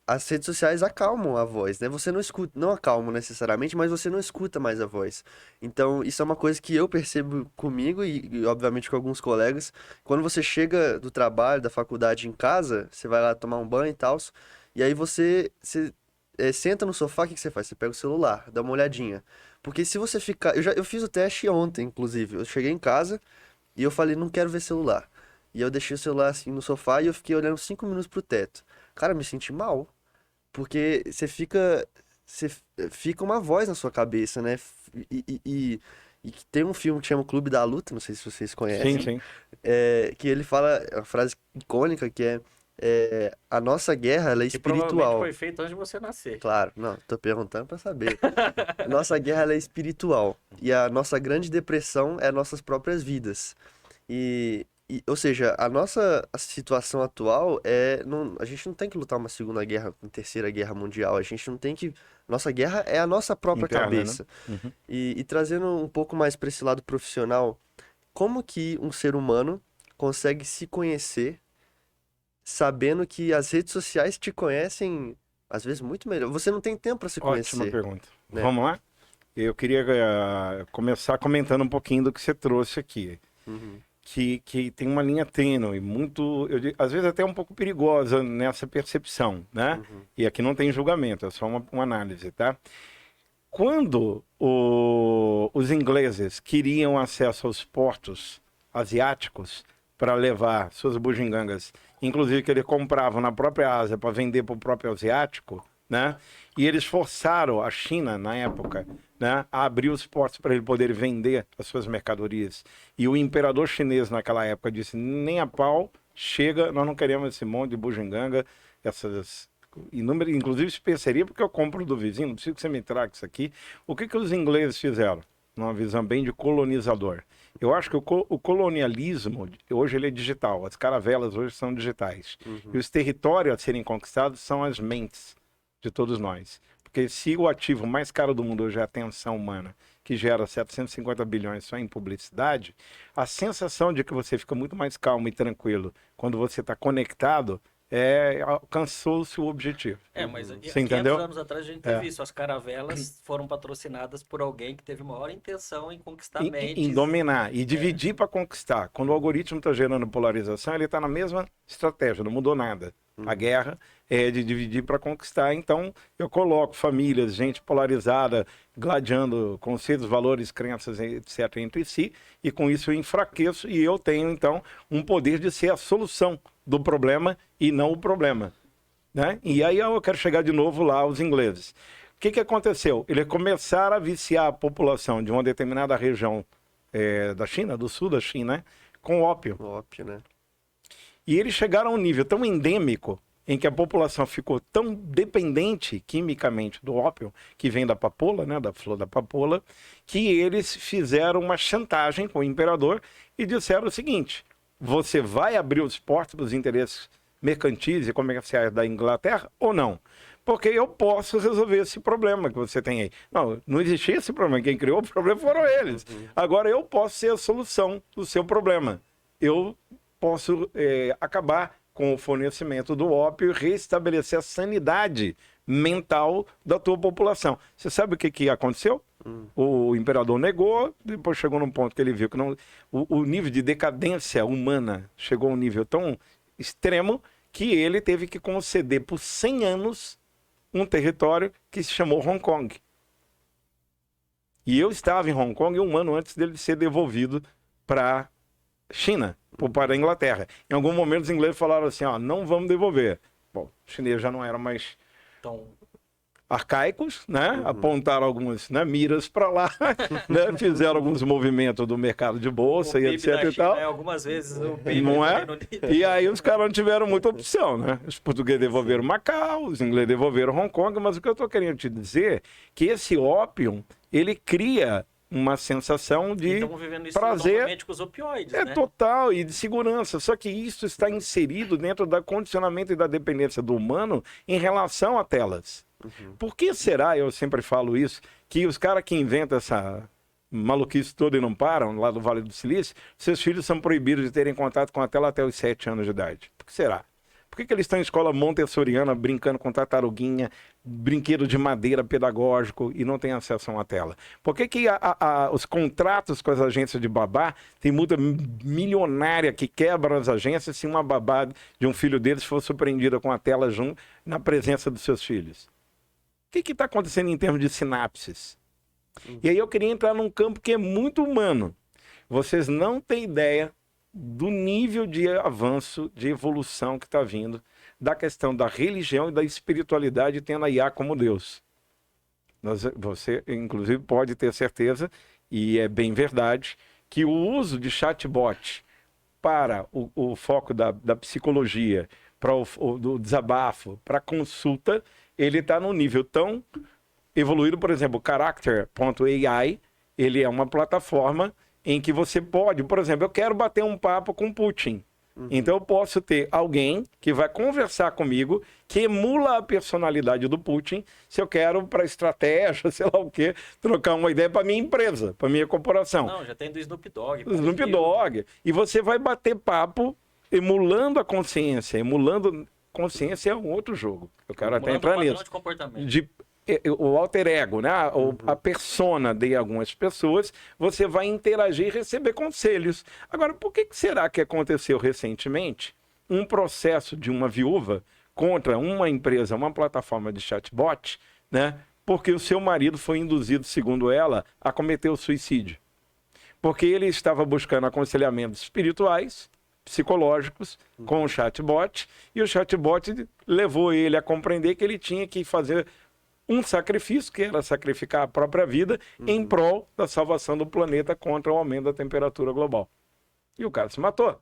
as redes sociais acalmam a voz, né? Você não escuta, não acalmam necessariamente, mas você não escuta mais a voz. Então, isso é uma coisa que eu percebo comigo e obviamente com alguns colegas. Quando você chega do trabalho, da faculdade em casa, você vai lá tomar um banho e tal, e aí você senta no sofá, o que você faz? Você pega o celular, dá uma olhadinha. Porque se você ficar... Eu fiz o teste ontem, inclusive. Eu cheguei em casa e eu falei, não quero ver celular. E eu deixei o celular assim no sofá e eu fiquei olhando 5 minutos pro teto. Cara, eu me senti mal. Porque você fica uma voz na sua cabeça, né? E tem um filme que chama O Clube da Luta, não sei se vocês conhecem. Sim, sim. Que ele fala uma frase icônica que a nossa guerra, ela é Que provavelmente espiritual. foi feito antes de você nascer. Claro, não, tô perguntando pra saber. A nossa guerra, ela é espiritual. E a nossa grande depressão é nossas próprias vidas. Ou seja, a situação atual a gente não tem que lutar uma segunda guerra, uma terceira guerra mundial. A gente não tem que... Nossa guerra é a nossa própria Interna, cabeça. né? Uhum. E trazendo um pouco mais para esse lado profissional, como que um ser humano consegue se conhecer sabendo que as redes sociais te conhecem, às vezes, muito melhor? Você não tem tempo para se conhecer. Ótima pergunta. né? Vamos lá? Eu queria começar comentando um pouquinho do que você trouxe aqui. Uhum. Que tem uma linha tênue, às vezes até um pouco perigosa nessa percepção, né? Uhum. E aqui não tem julgamento, é só uma análise, tá? Quando os ingleses queriam acesso aos portos asiáticos para levar suas bugigangas, inclusive que eles compravam na própria Ásia para vender para o próprio asiático, né? E eles forçaram a China, na época, né, a abrir os portos para ele poder vender as suas mercadorias. E o imperador chinês, naquela época, disse, nem a pau, chega, nós não queremos esse monte de bugiganga, essas inúmeras, inclusive especiaria, porque eu compro do vizinho, não preciso que você me traga isso aqui. O que os ingleses fizeram? numa visão bem de colonizador. Eu acho que o colonialismo, hoje ele é digital, as caravelas hoje são digitais. E os territórios a serem conquistados são as mentes de todos nós. Porque se o ativo mais caro do mundo hoje é a atenção humana, que gera 750 bilhões só em publicidade, a sensação de que você fica muito mais calmo e tranquilo quando você está conectado alcançou-se o objetivo. Mas Você 500 entendeu? anos atrás a gente teve isso. As caravelas foram patrocinadas por alguém que teve maior intenção em conquistar mentes. Em dominar e dividir para conquistar. Quando o algoritmo está gerando polarização, ele está na mesma estratégia, não mudou nada. A guerra é de dividir para conquistar. Então, eu coloco famílias, gente polarizada, gladiando conceitos, valores, crenças, etc., entre si, e com isso eu enfraqueço e eu tenho, então, um poder de ser a solução do problema e não o problema. Né? E aí eu quero chegar de novo lá aos ingleses. O que aconteceu? Eles começaram a viciar a população de uma determinada região da China, do sul da China, com ópio. Ópio, né? E eles chegaram a um nível tão endêmico em que a população ficou tão dependente quimicamente do ópio, que vem da papoula, né, da flor da papoula, que eles fizeram uma chantagem com o imperador e disseram o seguinte: você vai abrir os portos dos interesses mercantis e comerciais da Inglaterra ou não? Porque eu posso resolver esse problema que você tem aí. Não existia esse problema. Quem criou o problema foram eles. Agora eu posso ser a solução do seu problema. Eu posso acabar com o fornecimento do ópio e restabelecer a sanidade mental da tua população. Você sabe o que aconteceu? O imperador negou, depois chegou num ponto que ele viu que não, o nível de decadência humana chegou a um nível tão extremo que ele teve que conceder por 100 anos um território que se chamou Hong Kong. E eu estava em Hong Kong 1 ano antes dele ser devolvido para China, para a Inglaterra. Em algum momento os ingleses falaram assim, não vamos devolver. Bom, os chineses já não eram mais arcaicos, né? Apontaram algumas miras para lá, né? Fizeram alguns movimentos do mercado de bolsa e etc e tal. Algumas vezes o PIB não é? E aí os caras não tiveram muita opção, né? Os portugueses devolveram Macau, os ingleses devolveram Hong Kong, mas o que eu estou querendo te dizer é que esse ópio, ele cria uma sensação de prazer, com os opioides, né? Total, e de segurança. Só que isso está inserido dentro do condicionamento e da dependência do humano em relação a telas. Por que será, eu sempre falo isso, que os caras que inventam essa maluquice toda e não param, lá do Vale do Silício, seus filhos são proibidos de terem contato com a tela até os 7 anos de idade? Por que será? Por que eles estão em escola montessoriana brincando com tartaruguinha, brinquedo de madeira pedagógico e não têm acesso a uma tela? Por que os contratos com as agências de babá tem multa milionária que quebra as agências se uma babá de um filho deles for surpreendida com a tela junto na presença dos seus filhos? O que está acontecendo em termos de sinapses? E aí eu queria entrar num campo que é muito humano. Vocês não têm ideia do nível de avanço, de evolução que está vindo, da questão da religião e da espiritualidade tendo a IA como Deus. Você, inclusive, pode ter certeza, e é bem verdade, que o uso de chatbot para o foco da psicologia, para do desabafo, para consulta, ele está num nível tão evoluído. Por exemplo, o Character.ai, ele é uma plataforma em que você pode, por exemplo, eu quero bater um papo com Putin. Então eu posso ter alguém que vai conversar comigo, que emula a personalidade do Putin, se eu quero para estratégia, sei lá o quê, trocar uma ideia para minha empresa, para minha corporação. Não, já tem do Snoop Dogg. Do Snoop Dogg. E você vai bater papo emulando a consciência. Emulando consciência é um outro jogo. Eu quero até entrar nisso. De comportamento. O alter ego, né? A persona de algumas pessoas, você vai interagir e receber conselhos. Agora, por que será que aconteceu recentemente um processo de uma viúva contra uma empresa, uma plataforma de chatbot, né? Porque o seu marido foi induzido, segundo ela, a cometer o suicídio. Porque ele estava buscando aconselhamentos espirituais, psicológicos, com o chatbot, e o chatbot levou ele a compreender que ele tinha que fazer um sacrifício, que era sacrificar a própria vida, em prol da salvação do planeta contra o aumento da temperatura global. E o cara se matou.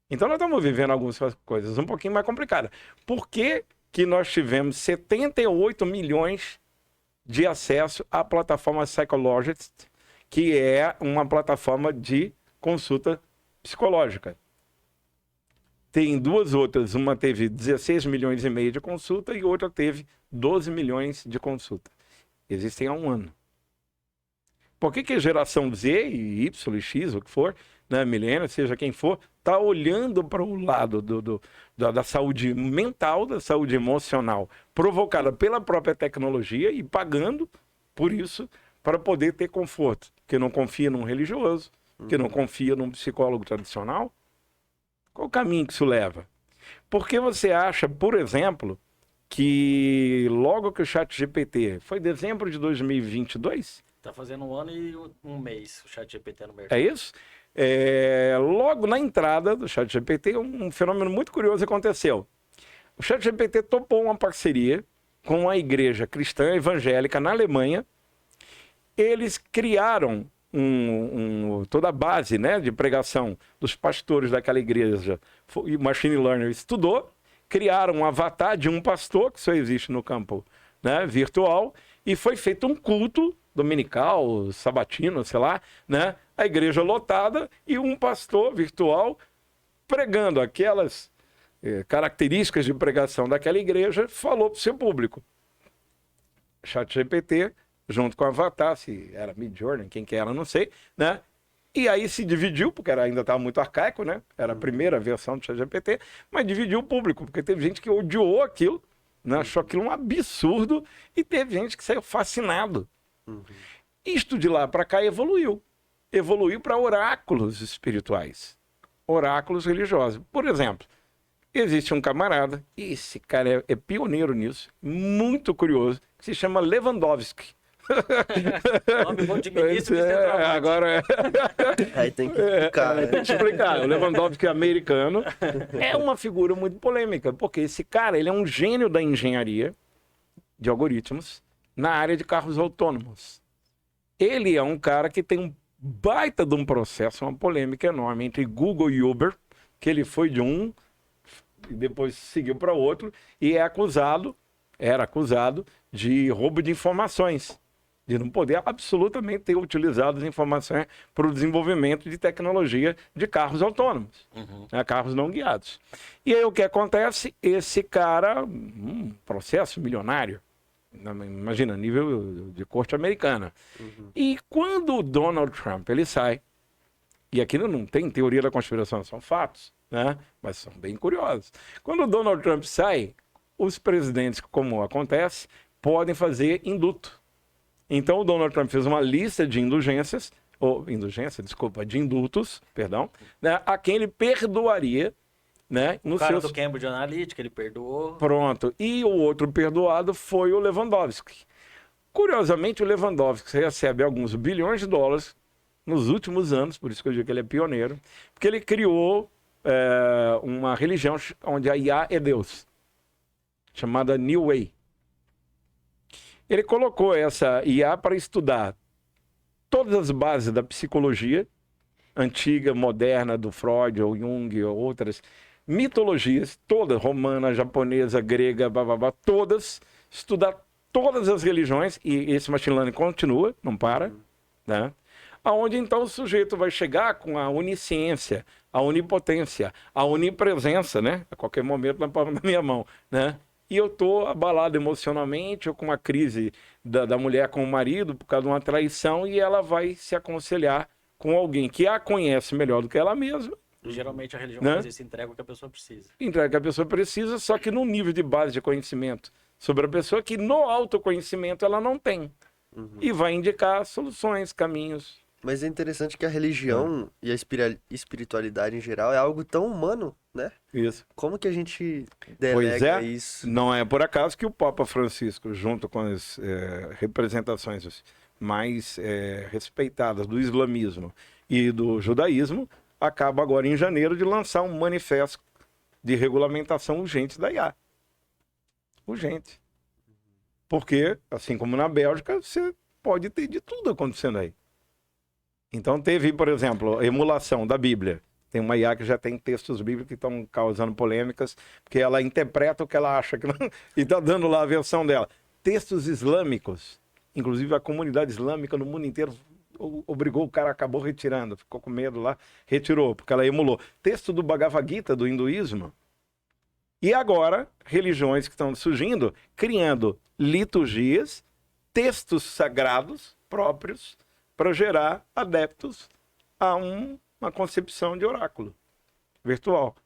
Então nós estamos vivendo algumas coisas um pouquinho mais complicadas. Por que nós tivemos 78 milhões de acesso à plataforma Psychologist, que é uma plataforma de consulta psicológica. Tem duas outras, uma teve 16 milhões e meio de consulta e outra teve 12 milhões de consulta. Existem há um ano. Por que que a geração Z e Y e X, o que for, né, milênio, seja quem for, está olhando para o lado da saúde mental, da saúde emocional, provocada pela própria tecnologia e pagando por isso para poder ter conforto? Porque não confia num religioso, porque não confia num psicólogo tradicional. Qual o caminho que isso leva? Por que você acha, por exemplo, que logo que o ChatGPT foi dezembro de 2022, Tá fazendo 1 ano e um mês o ChatGPT no mercado. é isso? Logo na entrada do ChatGPT, um fenômeno muito curioso aconteceu. O ChatGPT topou uma parceria com a igreja cristã evangélica na Alemanha. Eles criaram toda a base, né, de pregação dos pastores daquela igreja. O Machine Learning estudou, criaram um avatar de um pastor, que só existe no campo, né, virtual, e foi feito um culto dominical, sabatino, sei lá, né, a igreja lotada e um pastor virtual pregando aquelas características de pregação daquela igreja, falou para o seu público. ChatGPT, junto com o Avatar, se era Midjourney, quem que era, não sei, né? E aí se dividiu, porque ainda estava muito arcaico, né? Era a primeira versão do ChatGPT, mas dividiu o público, porque teve gente que odiou aquilo, né? Achou aquilo um absurdo, e teve gente que saiu fascinado. Isto de lá para cá evoluiu. Evoluiu para oráculos espirituais, oráculos religiosos. Por exemplo, existe um camarada, e esse cara é pioneiro nisso, muito curioso, que se chama Lewandowski. Nome bom de ministro de centroavante. Agora Aí tem que explicar, né? tem que explicar. O Lewandowski americano é uma figura muito polêmica, porque esse cara ele é um gênio da engenharia de algoritmos na área de carros autônomos. Ele é um cara que tem um baita de um processo, uma polêmica enorme entre Google e Uber, que ele foi de um e depois seguiu para outro, e era acusado de roubo de informações, de não poder absolutamente ter utilizado as informações para o desenvolvimento de tecnologia de carros autônomos, né, carros não guiados. E aí o que acontece? Esse cara, processo milionário, imagina, nível de corte americana. E quando o Donald Trump ele sai, e aqui não tem teoria da conspiração, são fatos, né? Mas são bem curiosos. Quando o Donald Trump sai, os presidentes, como acontece, podem fazer induto. Então o Donald Trump fez uma lista de de indultos, perdão, né, a quem ele perdoaria, né? O cara do Cambridge Analytica, ele perdoou. Pronto. E o outro perdoado foi o Lewandowski. Curiosamente, o Lewandowski recebe alguns bilhões de dólares nos últimos anos, por isso que eu digo que ele é pioneiro, porque ele criou uma religião onde a IA é Deus, chamada New Way. Ele colocou essa IA para estudar todas as bases da psicologia, antiga, moderna, do Freud, ou Jung, ou outras mitologias, todas, romana, japonesa, grega, bababá, todas, estudar todas as religiões, e esse machine learning continua, não para, né? Aonde então o sujeito vai chegar com a onisciência, a onipotência, a onipresença, né? A qualquer momento na palma da minha mão, né? E eu tô abalado emocionalmente, ou com uma crise da mulher com o marido por causa de uma traição, e ela vai se aconselhar com alguém que a conhece melhor do que ela mesma. Geralmente a religião Né? faz isso, entrega o que a pessoa precisa. Entrega o que a pessoa precisa, só que num nível de base de conhecimento sobre a pessoa que no autoconhecimento ela não tem. E vai indicar soluções, caminhos. Mas é interessante que a religião e a espiritualidade em geral é algo tão humano, né? Isso. Como que a gente Pois delega é, isso? não é por acaso que o Papa Francisco, junto com as representações mais respeitadas do islamismo e do judaísmo, acaba agora em janeiro de lançar um manifesto de regulamentação urgente da IA. Urgente. Porque, assim como na Bélgica, você pode ter de tudo acontecendo aí. Então teve, por exemplo, a emulação da Bíblia. Tem uma IA que já tem textos bíblicos que estão causando polêmicas, porque ela interpreta o que ela acha que não... e está dando lá a versão dela. Textos islâmicos Inclusive a comunidade islâmica no mundo inteiro obrigou, o cara acabou retirando, ficou com medo lá, retirou, porque ela emulou. Texto do Bhagavad Gita, do hinduísmo. E agora, religiões que estão surgindo, criando liturgias, textos sagrados próprios, para gerar adeptos a uma concepção de oráculo virtual.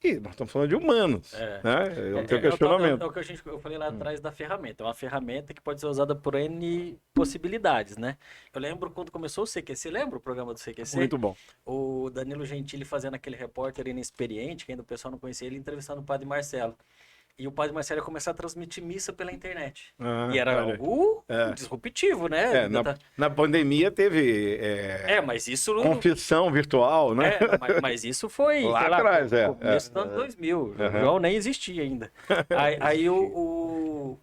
E nós estamos falando de humanos, né? É o teu questionamento. É o que eu falei lá atrás da ferramenta. É uma ferramenta que pode ser usada por N possibilidades, né? Eu lembro quando começou o CQC, lembra o programa do CQC? Muito bom. O Danilo Gentili fazendo aquele repórter inexperiente, que ainda o pessoal não conhecia ele, entrevistando o Padre Marcelo. E o Padre Marcelo ia começar a transmitir missa pela internet. E era algo disruptivo, né? Na pandemia teve mas isso... confissão virtual, né? Mas isso foi lá atrás, começo dos anos 2000. O João nem existia ainda. Aí o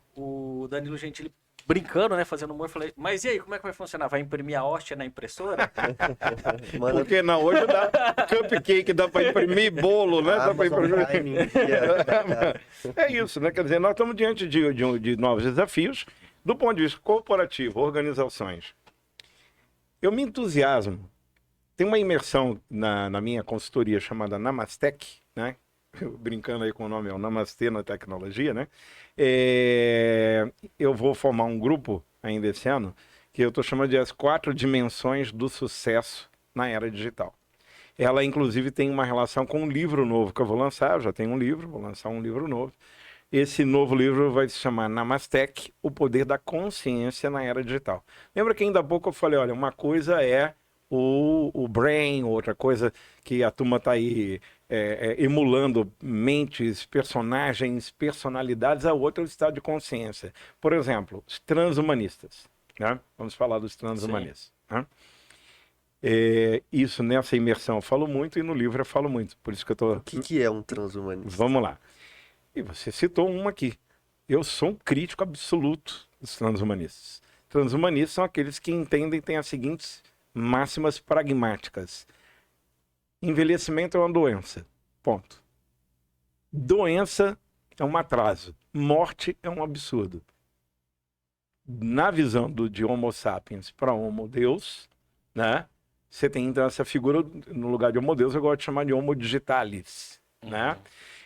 Danilo Gentili brincando, né, fazendo humor, falei, mas e aí, como é que vai funcionar? Vai imprimir a hóstia na impressora? Porque não, hoje dá cupcake, dá para imprimir bolo, né? Dá para imprimir... É isso, né? Quer dizer, nós estamos diante de novos desafios do ponto de vista corporativo, organizações. Eu me entusiasmo. Tem uma imersão na minha consultoria chamada Namastec, né? Brincando aí com o nome, é o Namastê na tecnologia, né? Eu vou formar um grupo ainda esse ano, que eu estou chamando de as 4 dimensões do sucesso na era digital. Ela, inclusive, tem uma relação com um livro novo que eu vou lançar. Eu já tenho um livro, vou lançar um livro novo. Esse novo livro vai se chamar Namastec, o poder da consciência na era digital. Lembra que ainda há pouco eu falei, olha, uma coisa é o brain, outra coisa que a turma está aí emulando mentes, personagens, personalidades, a outra é o estado de consciência. Por exemplo, os transhumanistas. Né? Vamos falar dos transhumanistas. Né? Isso nessa imersão eu falo muito e no livro eu falo muito. Por isso que eu tô... O que é um transhumanista? Vamos lá. E você citou uma aqui. Eu sou um crítico absoluto dos transhumanistas. Transhumanistas são aqueles que entendem, têm as seguintes máximas pragmáticas. Envelhecimento é uma doença. Ponto. Doença é um atraso. Morte é um absurdo. Na visão de Homo sapiens para Homo Deus, né? Você tem então essa figura, no lugar de Homo Deus, eu gosto de chamar de Homo digitalis, né?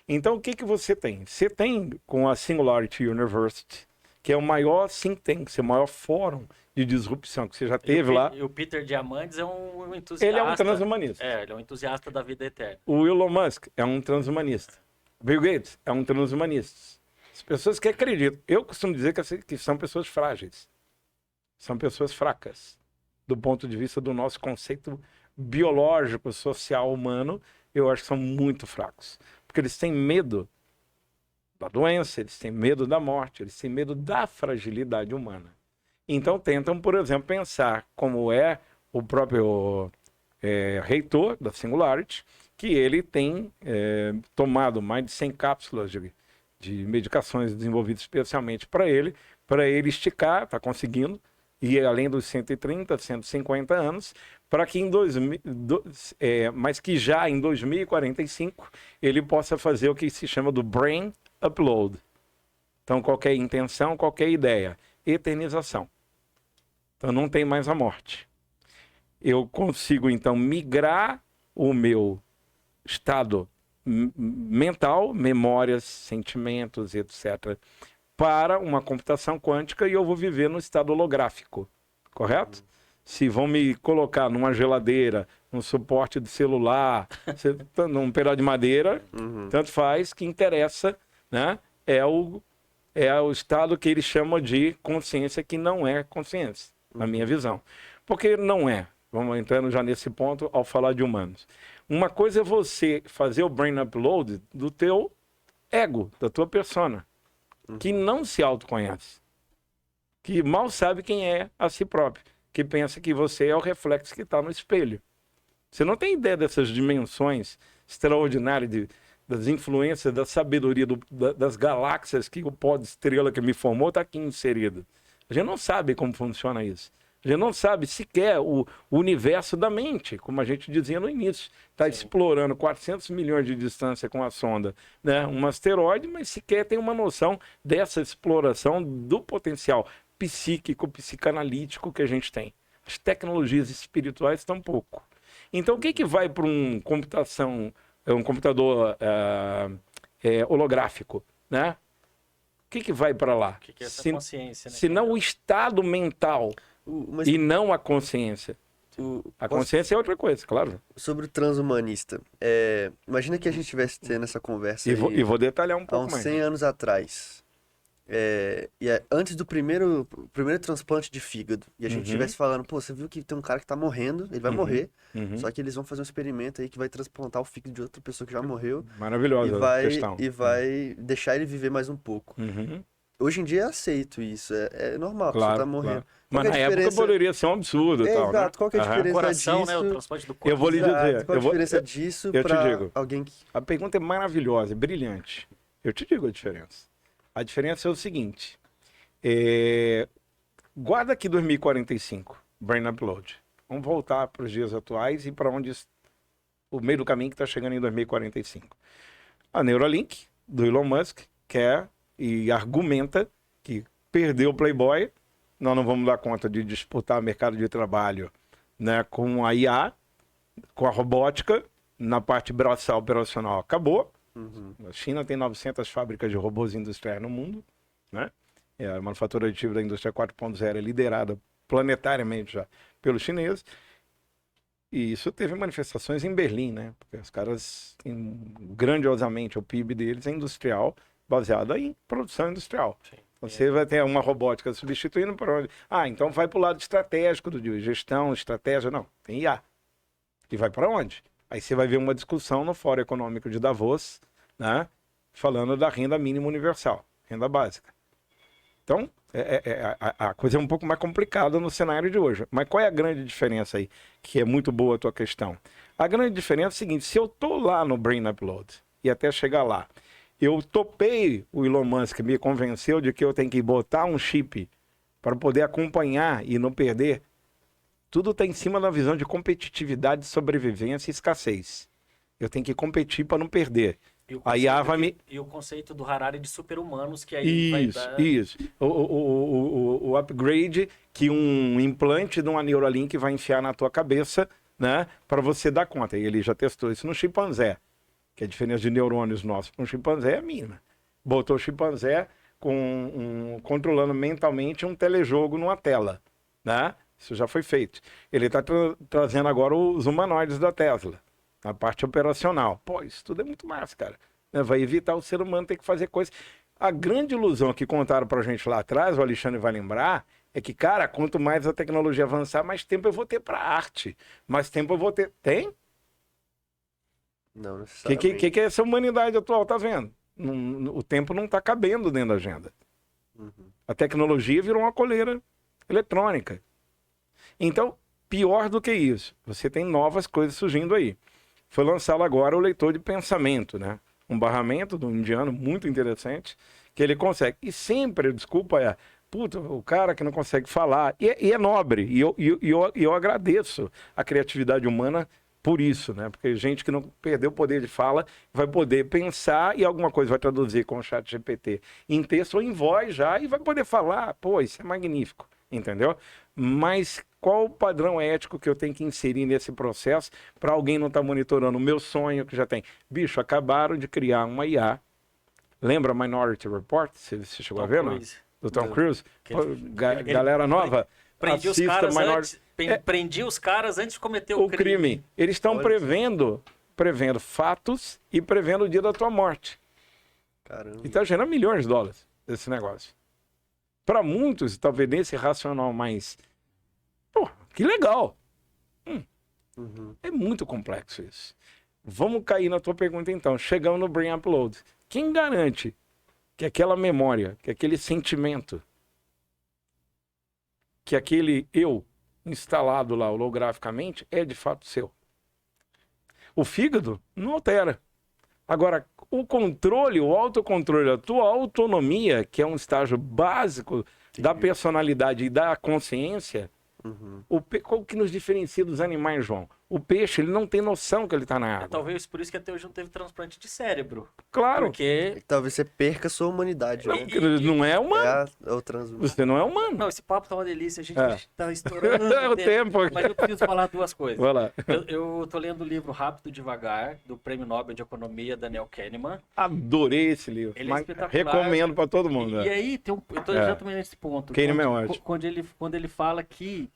Então o que você tem? Você tem com a Singularity University, que é o maior think tank, o maior fórum de disrupção que você já teve lá. E o Peter Diamandis é um entusiasta. Ele é um transhumanista. Ele é um entusiasta da vida eterna. O Elon Musk é um transhumanista. Bill Gates é um transhumanista. As pessoas que acreditam. Eu costumo dizer que são pessoas frágeis. São pessoas fracas. Do ponto de vista do nosso conceito biológico, social, humano, eu acho que são muito fracos. Porque eles têm medo da doença, eles têm medo da morte, eles têm medo da fragilidade humana. Então tentam, por exemplo, pensar como é o próprio reitor da Singularity, que ele tem tomado mais de 100 cápsulas de medicações desenvolvidas especialmente para ele esticar, está conseguindo, e além dos 130, 150 anos, para que mas que já em 2045 ele possa fazer o que se chama do brain upload. Então qualquer intenção, qualquer ideia, eternização. Então não tem mais a morte. Eu consigo então migrar o meu estado mental, memórias, sentimentos, etc., para uma computação quântica e eu vou viver no estado holográfico, correto? Se vão me colocar numa geladeira, num suporte de celular, num pedaço de madeira, tanto faz, que interessa, né? É o estado que eles chamam de consciência, que não é consciência, na minha visão. Porque não é. Vamos entrando já nesse ponto ao falar de humanos. Uma coisa é você fazer o brain upload do teu ego, da tua persona, que não se autoconhece, que mal sabe quem é a si próprio, que pensa que você é o reflexo que está no espelho. Você não tem ideia dessas dimensões extraordinárias das influências, da sabedoria das galáxias que o pó de estrela que me formou está aqui inserido. A gente não sabe como funciona isso. A gente não sabe sequer o universo da mente, como a gente dizia no início. Está explorando 400 milhões de distância com a sonda, né? Um asteroide, mas sequer tem uma noção dessa exploração do potencial psíquico, psicanalítico que a gente tem. As tecnologias espirituais estão pouco. Então, o que que vai para um computador holográfico, né? O que que vai para lá? O que é essa consciência, né? Se não o estado mental Mas e não a consciência. A posso- consciência é outra coisa, claro. sobre o transhumanista, imagina que a gente estivesse tendo essa conversa E vou detalhar um há pouco uns mais. 100 anos atrás. Antes do primeiro transplante de fígado. E a gente estivesse falando, pô, você viu que tem um cara que tá morrendo, ele vai morrer, só que eles vão fazer um experimento aí que vai transplantar o fígado de outra pessoa que já morreu Maravilhosa questão. e vai deixar ele viver mais um pouco. Uhum. Hoje em dia é aceito isso, é normal, Claro, você tá morrendo. claro. Qual Mas que é na a época diferença? poderia ser um absurdo e tal, né? Exato, qual que é a Aham. diferença Coração, né? O disso? transplante do corpo. Eu vou lhe Exato, dizer. qual a diferença disso eu te pra digo. alguém que... A pergunta é maravilhosa, é brilhante. Eu te digo a diferença. A diferença é o seguinte. Guarda aqui 2045, Brain Upload. Vamos voltar para os dias atuais e para onde o meio do caminho que está chegando em 2045. A Neuralink, do Elon Musk, quer e argumenta que perdeu o Playboy, nós não vamos dar conta de disputar mercado de trabalho, né, com a IA, com a robótica, na parte braçal operacional acabou. A China tem 900 fábricas de robôs industriais no mundo, né? A manufatura aditiva da indústria 4.0 é liderada planetariamente já pelos chineses. E isso teve manifestações em Berlim, né? Porque os caras têm grandiosamente o PIB deles é industrial, baseado em produção industrial. Sim. Você vai ter uma robótica substituindo por onde? Então vai para o lado estratégico de gestão, estratégia. Não, tem IA. E vai para onde? Aí você vai ver uma discussão no Fórum Econômico de Davos, né? Falando da renda mínima universal, renda básica. Então, a coisa é um pouco mais complicada no cenário de hoje. Mas qual é a grande diferença aí? Que é muito boa a tua questão. A grande diferença é o seguinte, se eu tô lá no Brain Upload e até chegar lá, eu topei, o Elon Musk me convenceu de que eu tenho que botar um chip para poder acompanhar e não perder. Tudo está em cima da visão de competitividade, sobrevivência e escassez. Eu tenho que competir para não perder. A IA vai me... E o conceito do Harari de super-humanos, que aí vai dar... Isso. O upgrade que um implante de uma Neuralink vai enfiar na tua cabeça, né? Para você dar conta. E ele já testou isso no chimpanzé, que é a diferença de neurônios nossos. Um chimpanzé é a mínima. Botou o chimpanzé controlando mentalmente um telejogo numa tela, né? Isso já foi feito. Ele está trazendo agora os humanoides da Tesla. A parte operacional. Pô, isso tudo é muito massa, cara. Vai evitar o ser humano ter que fazer coisas. A grande ilusão que contaram pra gente lá atrás, o Alexandre vai lembrar, é que, cara, quanto mais a tecnologia avançar, mais tempo eu vou ter pra arte. Mais tempo eu vou ter... Tem? Não O necessariamente. que essa humanidade atual tá vendo? O tempo não tá cabendo dentro da agenda. A tecnologia virou uma coleira eletrônica. Então, pior do que isso, você tem novas coisas surgindo aí. Foi lançado agora o leitor de pensamento, né? Um barramento do indiano muito interessante, que ele consegue. E sempre a desculpa é, puta, o cara que não consegue falar. E é nobre, e eu agradeço a criatividade humana por isso, né? Porque gente que não perdeu o poder de fala vai poder pensar e alguma coisa vai traduzir com o chat GPT em texto ou em voz já e vai poder falar. Pô, isso é magnífico, entendeu? Mas qual o padrão ético que eu tenho que inserir nesse processo para alguém não estar monitorando o meu sonho que já tem? Bicho, acabaram de criar uma IA. Lembra Minority Report? Você chegou a ver, não? Do Tom Cruise? Pô, galera nova, Prendi os assista caras Minority... prendi os caras antes de cometer o crime. Eles estão prevendo fatos e prevendo o dia da tua morte. Caramba. E está gerando milhões de dólares esse negócio. Para muitos, talvez nesse racional mais... Pô, que legal. É muito complexo isso. Vamos cair na tua pergunta então. Chegamos no Brain Upload. Quem garante que aquela memória, que aquele sentimento, que aquele eu instalado lá holograficamente é de fato seu? O fígado não altera. Agora, o controle, o autocontrole, a tua autonomia, que é um estágio básico da personalidade e da consciência, qual que nos diferencia dos animais, João? O peixe, ele não tem noção que ele está na água. Talvez por isso que até hoje não teve transplante de cérebro. Claro. Porque... Talvez você perca a sua humanidade, Não, né? porque não é humano. Você não é humano. Não, esse papo tá uma delícia. A gente tá estourando É o tempo. Mas eu preciso falar duas coisas. Vai lá. Eu tô lendo o livro Rápido e Devagar, do Prêmio Nobel de Economia, Daniel Kahneman. Adorei esse livro. Ele é espetacular. Recomendo para todo mundo. E aí, eu tô exatamente nesse ponto. Kahneman é ótimo. Quando ele fala que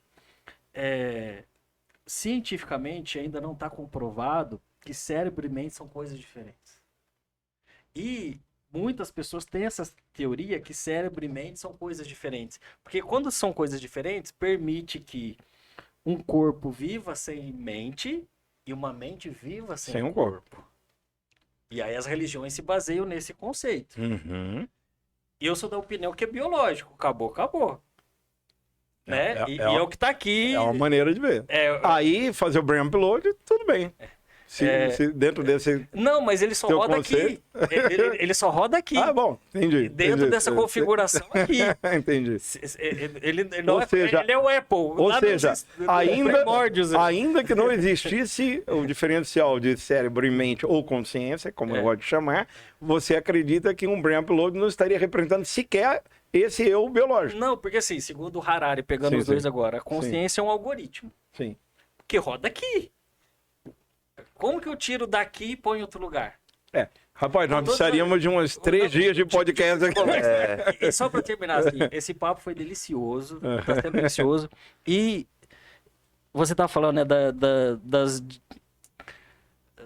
cientificamente ainda não está comprovado que cérebro e mente são coisas diferentes. E muitas pessoas têm essa teoria que cérebro e mente são coisas diferentes. Porque quando são coisas diferentes, permite que um corpo viva sem mente e uma mente viva sem um corpo. E aí as religiões se baseiam nesse conceito. Uhum. E eu sou da opinião que é biológico. Acabou. Né? E é o que tá aqui. É uma maneira de ver. Aí, fazer o brain upload, tudo bem. Se dentro desse... Não, mas ele só roda aqui. Ele só roda aqui. Ah, bom, entendi. Dentro dessa configuração aqui. Entendi. Ele é o Apple. Ou seja, ainda que não existisse o diferencial de cérebro e mente ou consciência, como eu gosto de chamar, você acredita que um brain upload não estaria representando sequer esse eu biológico. Não, porque assim, segundo o Harari, pegando os dois agora, a consciência é um algoritmo. Sim. Que roda aqui. Como que eu tiro daqui e ponho em outro lugar? Rapaz, nós precisaríamos de uns 3 dias de podcast aqui. E só para terminar, assim, esse papo foi delicioso, tá sendo delicioso. E você tá falando, né,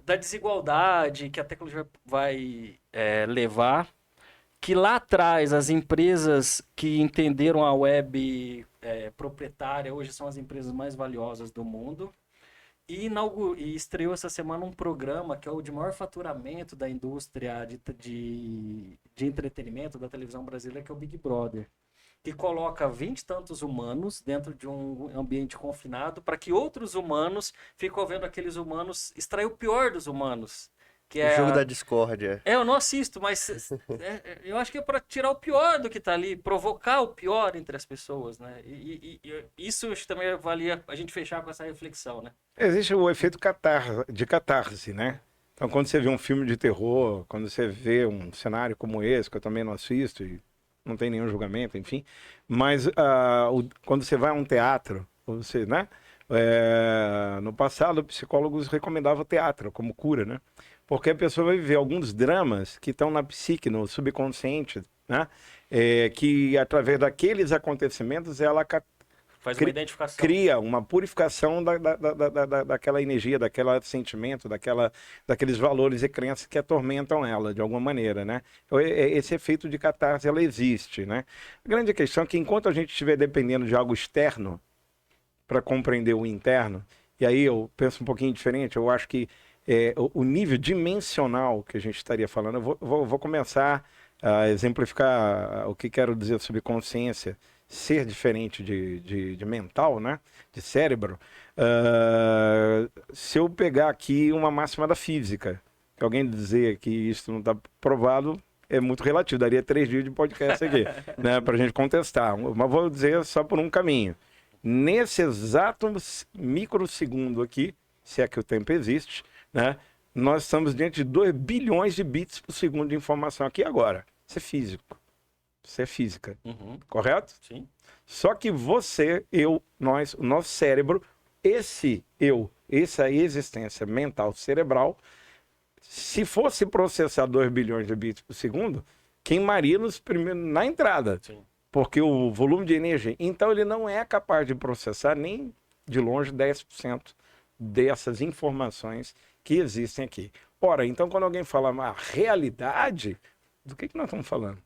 da desigualdade que a tecnologia vai levar, que lá atrás as empresas que entenderam a web proprietária hoje são as empresas mais valiosas do mundo. E estreou essa semana um programa que é o de maior faturamento da indústria de entretenimento da televisão brasileira, que é o Big Brother. Que coloca 20 e tantos humanos dentro de um ambiente confinado para que outros humanos fiquem vendo aqueles humanos extrair o pior dos humanos. Que o jogo da discórdia. Eu não assisto, mas eu acho que é para tirar o pior do que tá ali, provocar o pior entre as pessoas, né? E isso acho que também valia a gente fechar com essa reflexão, né? Existe o efeito de catarse, né? Então, quando você vê um filme de terror, quando você vê um cenário como esse, que eu também não assisto, e não tem nenhum julgamento, enfim, mas quando você vai a um teatro, você, né? No passado, psicólogos recomendavam teatro como cura, né? Porque a pessoa vai viver alguns dramas que estão na psique, no subconsciente, né? Que através daqueles acontecimentos ela faz uma identificação, cria uma purificação daquela energia, daquele sentimento, daqueles valores e crenças que atormentam ela de alguma maneira, né? Esse efeito de catarse, ela existe, né? A grande questão é que enquanto a gente estiver dependendo de algo externo para compreender o interno, e aí eu penso um pouquinho diferente, eu acho que o nível dimensional que a gente estaria falando, eu vou começar a exemplificar o que quero dizer sobre consciência, ser diferente de mental, né? De cérebro. Se eu pegar aqui uma máxima da física, que alguém dizer que isso não está provado, é muito relativo, daria 3 dias de podcast aqui, né? Para a gente contestar, mas vou dizer só por um caminho. Nesse exato microsegundo aqui, se é que o tempo existe, né? Nós estamos diante de 2 bilhões de bits por segundo de informação aqui agora. Isso é físico. Isso é física. Uhum. Correto? Sim. Só que você, eu, nós, o nosso cérebro, essa existência mental cerebral, se fosse processar 2 bilhões de bits por segundo, queimaria na entrada. Sim. Porque o volume de energia... Então ele não é capaz de processar nem de longe 10% dessas informações que existem aqui. Ora, então quando alguém fala a realidade, do que nós estamos falando?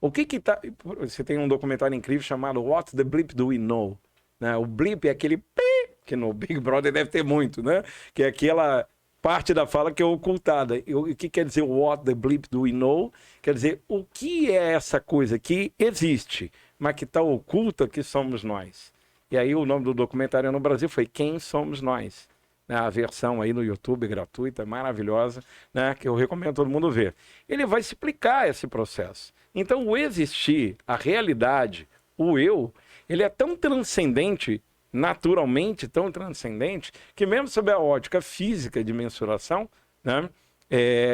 O que tá... Você tem um documentário incrível chamado What the Bleep Do We Know? Né? O bleep é aquele pi, que no Big Brother deve ter muito, né? Que é aquela parte da fala que é ocultada. O que quer dizer What the Bleep Do We Know? Quer dizer, o que é essa coisa que existe, mas que está oculta, que somos nós? E aí o nome do documentário no Brasil foi Quem Somos Nós? A versão aí no YouTube gratuita, maravilhosa, né, que eu recomendo todo mundo ver. Ele vai explicar esse processo. Então o existir, a realidade, o eu, ele é tão transcendente naturalmente tão transcendente que mesmo sob a ótica física de mensuração, né?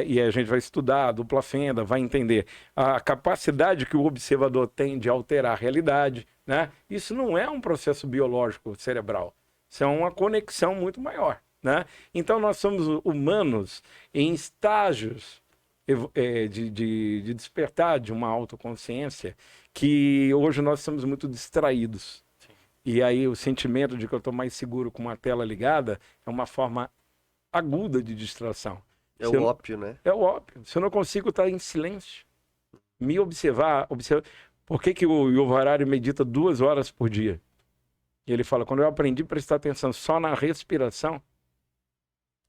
E a gente vai estudar a dupla fenda, vai entender a capacidade que o observador tem de alterar a realidade, né? Isso não é um processo biológico cerebral, isso é uma conexão muito maior, né? Então nós somos humanos em estágios de despertar de uma autoconsciência que hoje nós estamos muito distraídos. Sim. E aí o sentimento de que eu estou mais seguro com uma tela ligada é uma forma aguda de distração. É o ópio, né? É o ópio. Se eu não consigo estar em silêncio, me observar. Por que o Yuval Harari medita 2 horas por dia? E ele fala, quando eu aprendi a prestar atenção só na respiração,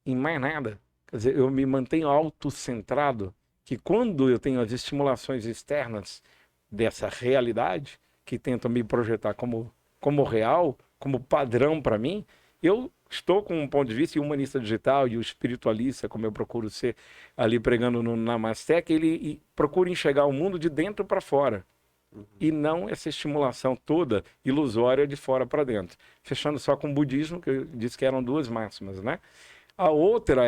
em mais nada, quer dizer, eu me mantenho autocentrado, que quando eu tenho as estimulações externas dessa realidade, que tentam me projetar como real, como padrão para mim, eu estou com um ponto de vista, e o humanista digital e o espiritualista, como eu procuro ser ali pregando no Namastê, que ele procura enxergar o mundo de dentro para fora. E não essa estimulação toda ilusória de fora para dentro. Fechando só com o budismo, que eu disse que eram 2 máximas, né? A outra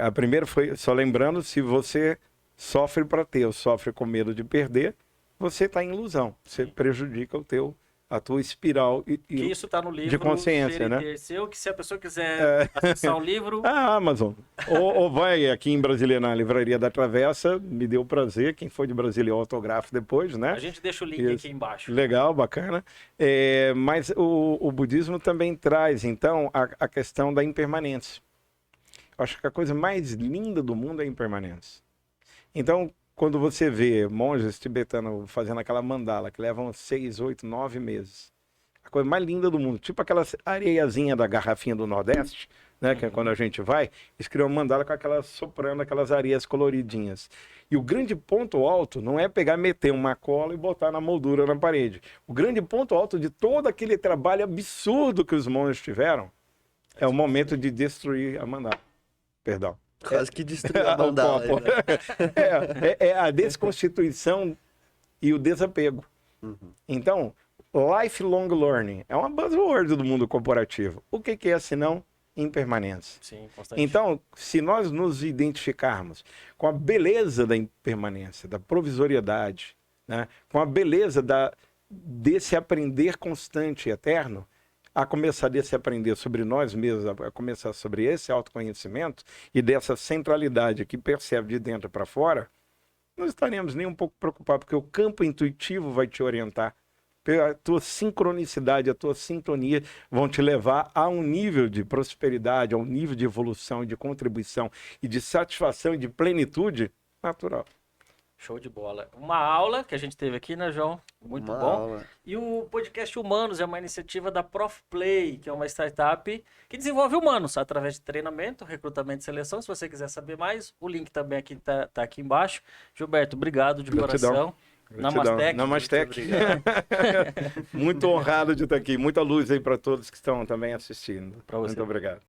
a primeira foi, só lembrando, se você sofre para ter ou sofre com medo de perder, você está em ilusão. Você prejudica a tua espiral Que isso está no livro de consciência, Ser e né? Ter Seu, que se a pessoa quiser acessar o livro... A Amazon. ou vai aqui em Brasília, na Livraria da Travessa, me deu prazer, quem for de Brasília eu autografo depois, né? A gente deixa o link Isso. aqui embaixo. Legal, bacana. Mas o budismo também traz, então, a questão da impermanência. Eu acho que a coisa mais linda do mundo é a impermanência. Então, quando você vê monges tibetanos fazendo aquela mandala, que levam 6, 8, 9 meses, a coisa mais linda do mundo, tipo aquela areiazinha da garrafinha do Nordeste, né, que é quando a gente vai, eles criam uma mandala com aquelas soprando aquelas areias coloridinhas. E o grande ponto alto não é pegar, meter uma cola e botar na moldura na parede. O grande ponto alto de todo aquele trabalho absurdo que os monges tiveram é o momento de destruir a mandala. Perdão. Quase que destruiu a mandala. Pô. Né? É a desconstituição e o desapego. Então, lifelong learning é uma buzzword do mundo corporativo. O que é, senão, impermanência? Sim, constante. Então, se nós nos identificarmos com a beleza da impermanência, da provisoriedade, né, com a beleza desse aprender constante e eterno, a começar desse aprender sobre nós mesmos, a começar sobre esse autoconhecimento e dessa centralidade que percebe de dentro para fora, não estaremos nem um pouco preocupados, porque o campo intuitivo vai te orientar. A tua sincronicidade, a tua sintonia vão te levar a um nível de prosperidade, a um nível de evolução, de contribuição e de satisfação e de plenitude natural. Show de bola. Uma aula que a gente teve aqui, né, João? Muito Uma bom. aula. E o podcast Humanos é uma iniciativa da ProfPlay, que é uma startup que desenvolve humanos através de treinamento, recrutamento e seleção. Se você quiser saber mais, o link também aqui tá aqui embaixo. Gilberto, obrigado de coração. Namastê. Namastê. Muito honrado de estar aqui. Muita luz aí para todos que estão também assistindo. Pra você. Muito obrigado.